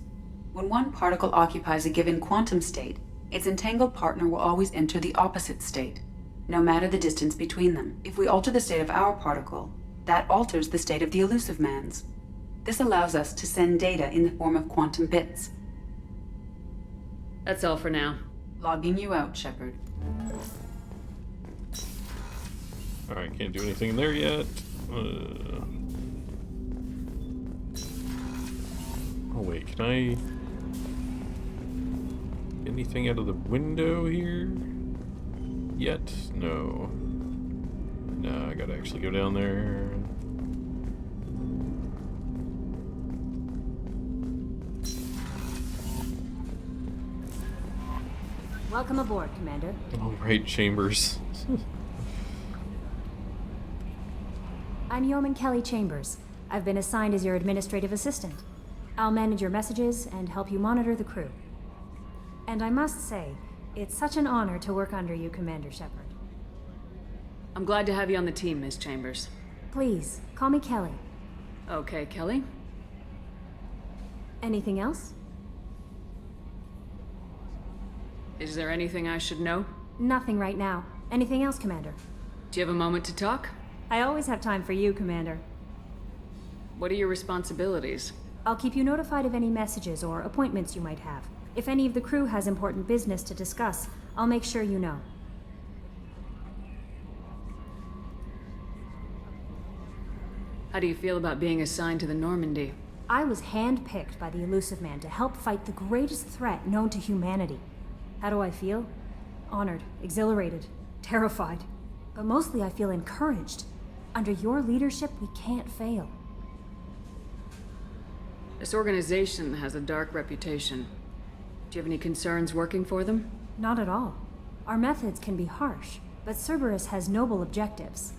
When one particle occupies a given quantum state, its entangled partner will always enter the opposite state, no matter the distance between them. If we alter the state of our particle, that alters the state of the Elusive Man's. This allows us to send data in the form of quantum bits. That's all for now. Logging you out, Shepard. Alright, can't do anything in there yet. Oh wait, can I... anything out of the window here? Yet? No. No, I gotta actually go down there. Welcome aboard, Commander. Alright, Chambers. I'm Yeoman Kelly Chambers. I've been assigned as your administrative assistant. I'll manage your messages and help you monitor the crew. And I must say, it's such an honor to work under you, Commander Shepard. I'm glad to have you on the team, Ms. Chambers. Please, call me Kelly. Okay, Kelly. Anything else? Is there anything I should know? Nothing right now. Anything else, Commander? Do you have a moment to talk? I always have time for you, Commander. What are your responsibilities? I'll keep you notified of any messages or appointments you might have. If any of the crew has important business to discuss, I'll make sure you know. How do you feel about being assigned to the Normandy? I was handpicked by the Elusive Man to help fight the greatest threat known to humanity. How do I feel? Honored, exhilarated, terrified. But mostly I feel encouraged. Under your leadership, we can't fail. This organization has a dark reputation. Do you have any concerns working for them? Not at all. Our methods can be harsh, but Cerberus has noble objectives.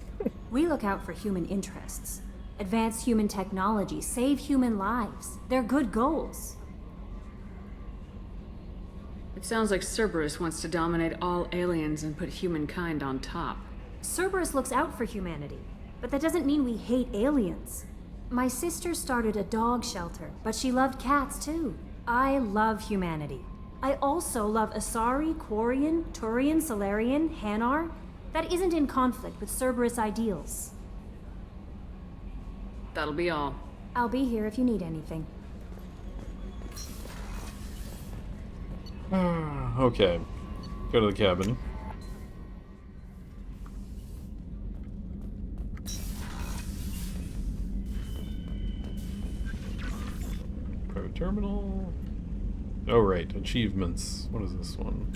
We look out for human interests. Advance human technology, save human lives. They're good goals. It sounds like Cerberus wants to dominate all aliens and put humankind on top. Cerberus looks out for humanity, but that doesn't mean we hate aliens. My sister started a dog shelter, but she loved cats too. I love humanity. I also love Asari, Quarian, Turian, Solarian, Hanar. That isn't in conflict with Cerberus ideals. That'll be all. I'll be here if you need anything. Okay. Go to the cabin. Private terminal. Oh, right. Achievements. What is this one?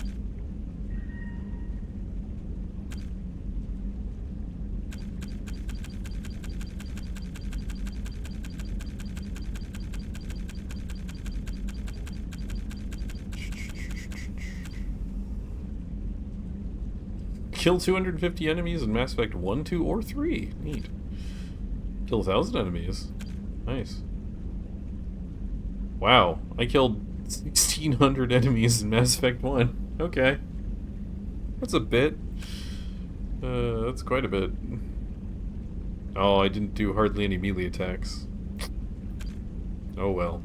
Kill 250 enemies in Mass Effect 1, 2, or 3. Neat. Kill 1,000 enemies. Nice. Wow. I killed 1,600 enemies in Mass Effect 1. Okay. That's a bit. That's quite a bit. Oh, I didn't do hardly any melee attacks. Oh well.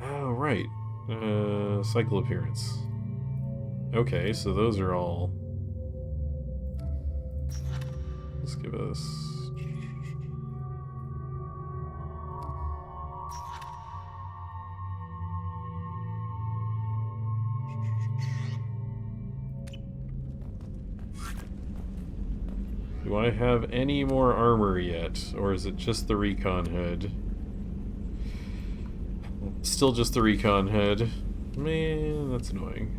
Oh, right. Cycle appearance. Okay, so those are all... Let's give us... Do I have any more armor yet? Or is it just the recon hood? Still just the recon hood. Man, that's annoying.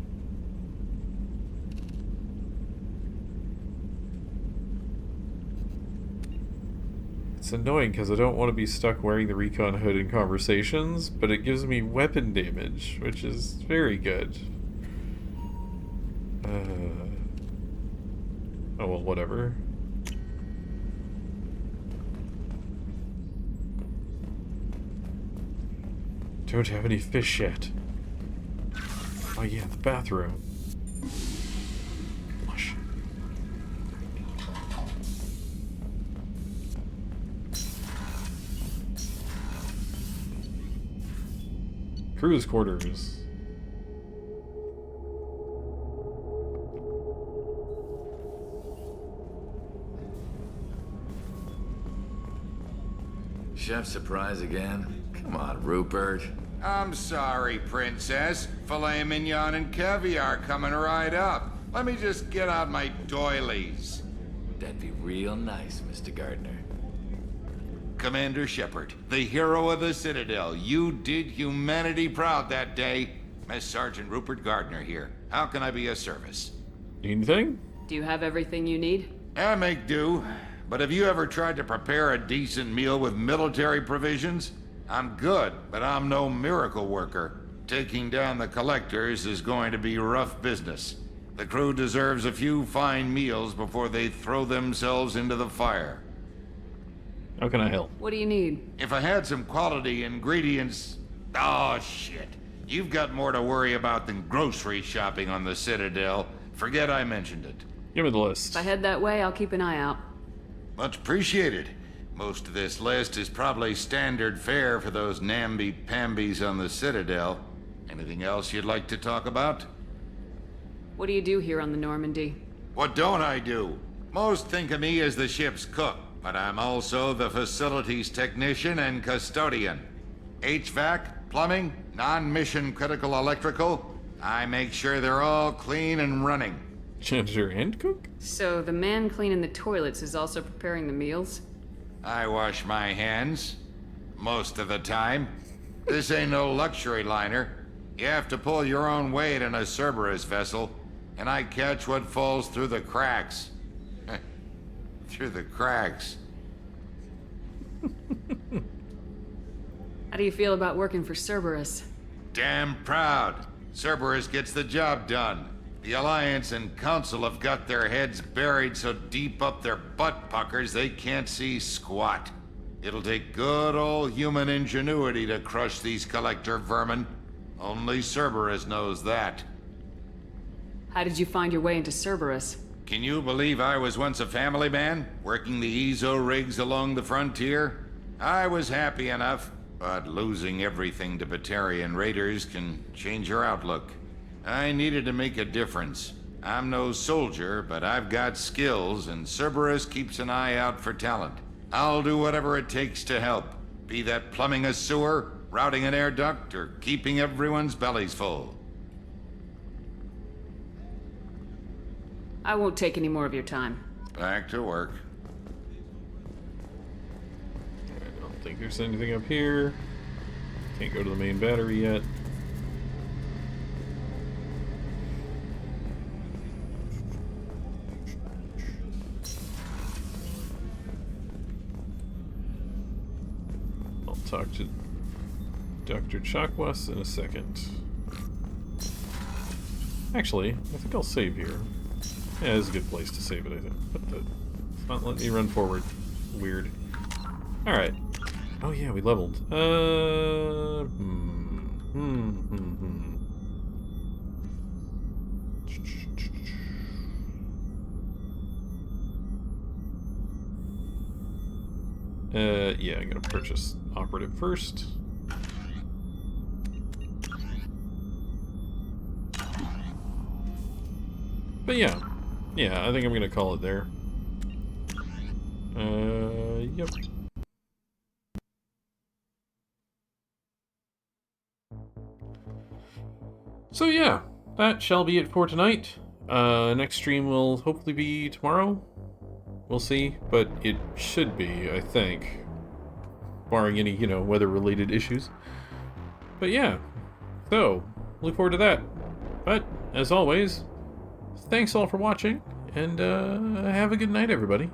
It's annoying because I don't want to be stuck wearing the recon hood in conversations, but it gives me weapon damage, which is very good. Oh well, whatever. Don't have any fish yet. Oh yeah, the bathroom. Mush. Crew's quarters. Chef surprise again? Come on, Rupert. I'm sorry, Princess. Filet mignon and caviar coming right up. Let me just get out my doilies. That'd be real nice, Mr. Gardner. Commander Shepard, the hero of the Citadel. You did humanity proud that day. Mess Sergeant Rupert Gardner here. How can I be of service? Anything? Do you have everything you need? I make do. But have you ever tried to prepare a decent meal with military provisions? I'm good, but I'm no miracle worker. Taking down the collectors is going to be rough business. The crew deserves a few fine meals before they throw themselves into the fire. How can I help? What do you need? If I had some quality ingredients... Oh, shit. You've got more to worry about than grocery shopping on the Citadel. Forget I mentioned it. Give me the list. If I head that way, I'll keep an eye out. Much appreciated. Most of this list is probably standard fare for those namby-pambies on the Citadel. Anything else you'd like to talk about? What do you do here on the Normandy? What don't I do? Most think of me as the ship's cook, but I'm also the facilities technician and custodian. HVAC, plumbing, non-mission critical electrical. I make sure they're all clean and running. Janitor and cook? So the man cleaning the toilets is also preparing the meals? I wash my hands. Most of the time. This ain't no luxury liner. You have to pull your own weight in a Cerberus vessel, and I catch what falls through the cracks. Through the cracks. How do you feel about working for Cerberus? Damn proud. Cerberus gets the job done. The Alliance and Council have got their heads buried so deep up their butt puckers they can't see squat. It'll take good old human ingenuity to crush these collector vermin. Only Cerberus knows that. How did you find your way into Cerberus? Can you believe I was once a family man, working the Ezo rigs along the frontier? I was happy enough, but losing everything to Batarian raiders can change your outlook. I needed to make a difference. I'm no soldier, but I've got skills, and Cerberus keeps an eye out for talent. I'll do whatever it takes to help, be that plumbing a sewer, routing an air duct, or keeping everyone's bellies full. I won't take any more of your time. Back to work. I don't think there's anything up here. Can't go to the main battery yet. I'll talk to Dr. Chakwas in a second. Actually, I think I'll save here. Yeah, this is a good place to save it, I think. But it's not letting me run forward. Weird. Alright. Oh yeah, we leveled. Yeah, I'm gonna purchase operative first. But yeah, I think I'm gonna call it there. Yep. So yeah, that shall be it for tonight. Next stream will hopefully be tomorrow. We'll see, but it should be, I think. Barring any, weather-related issues. But yeah, so, look forward to that. But, as always, thanks all for watching, and have a good night, everybody.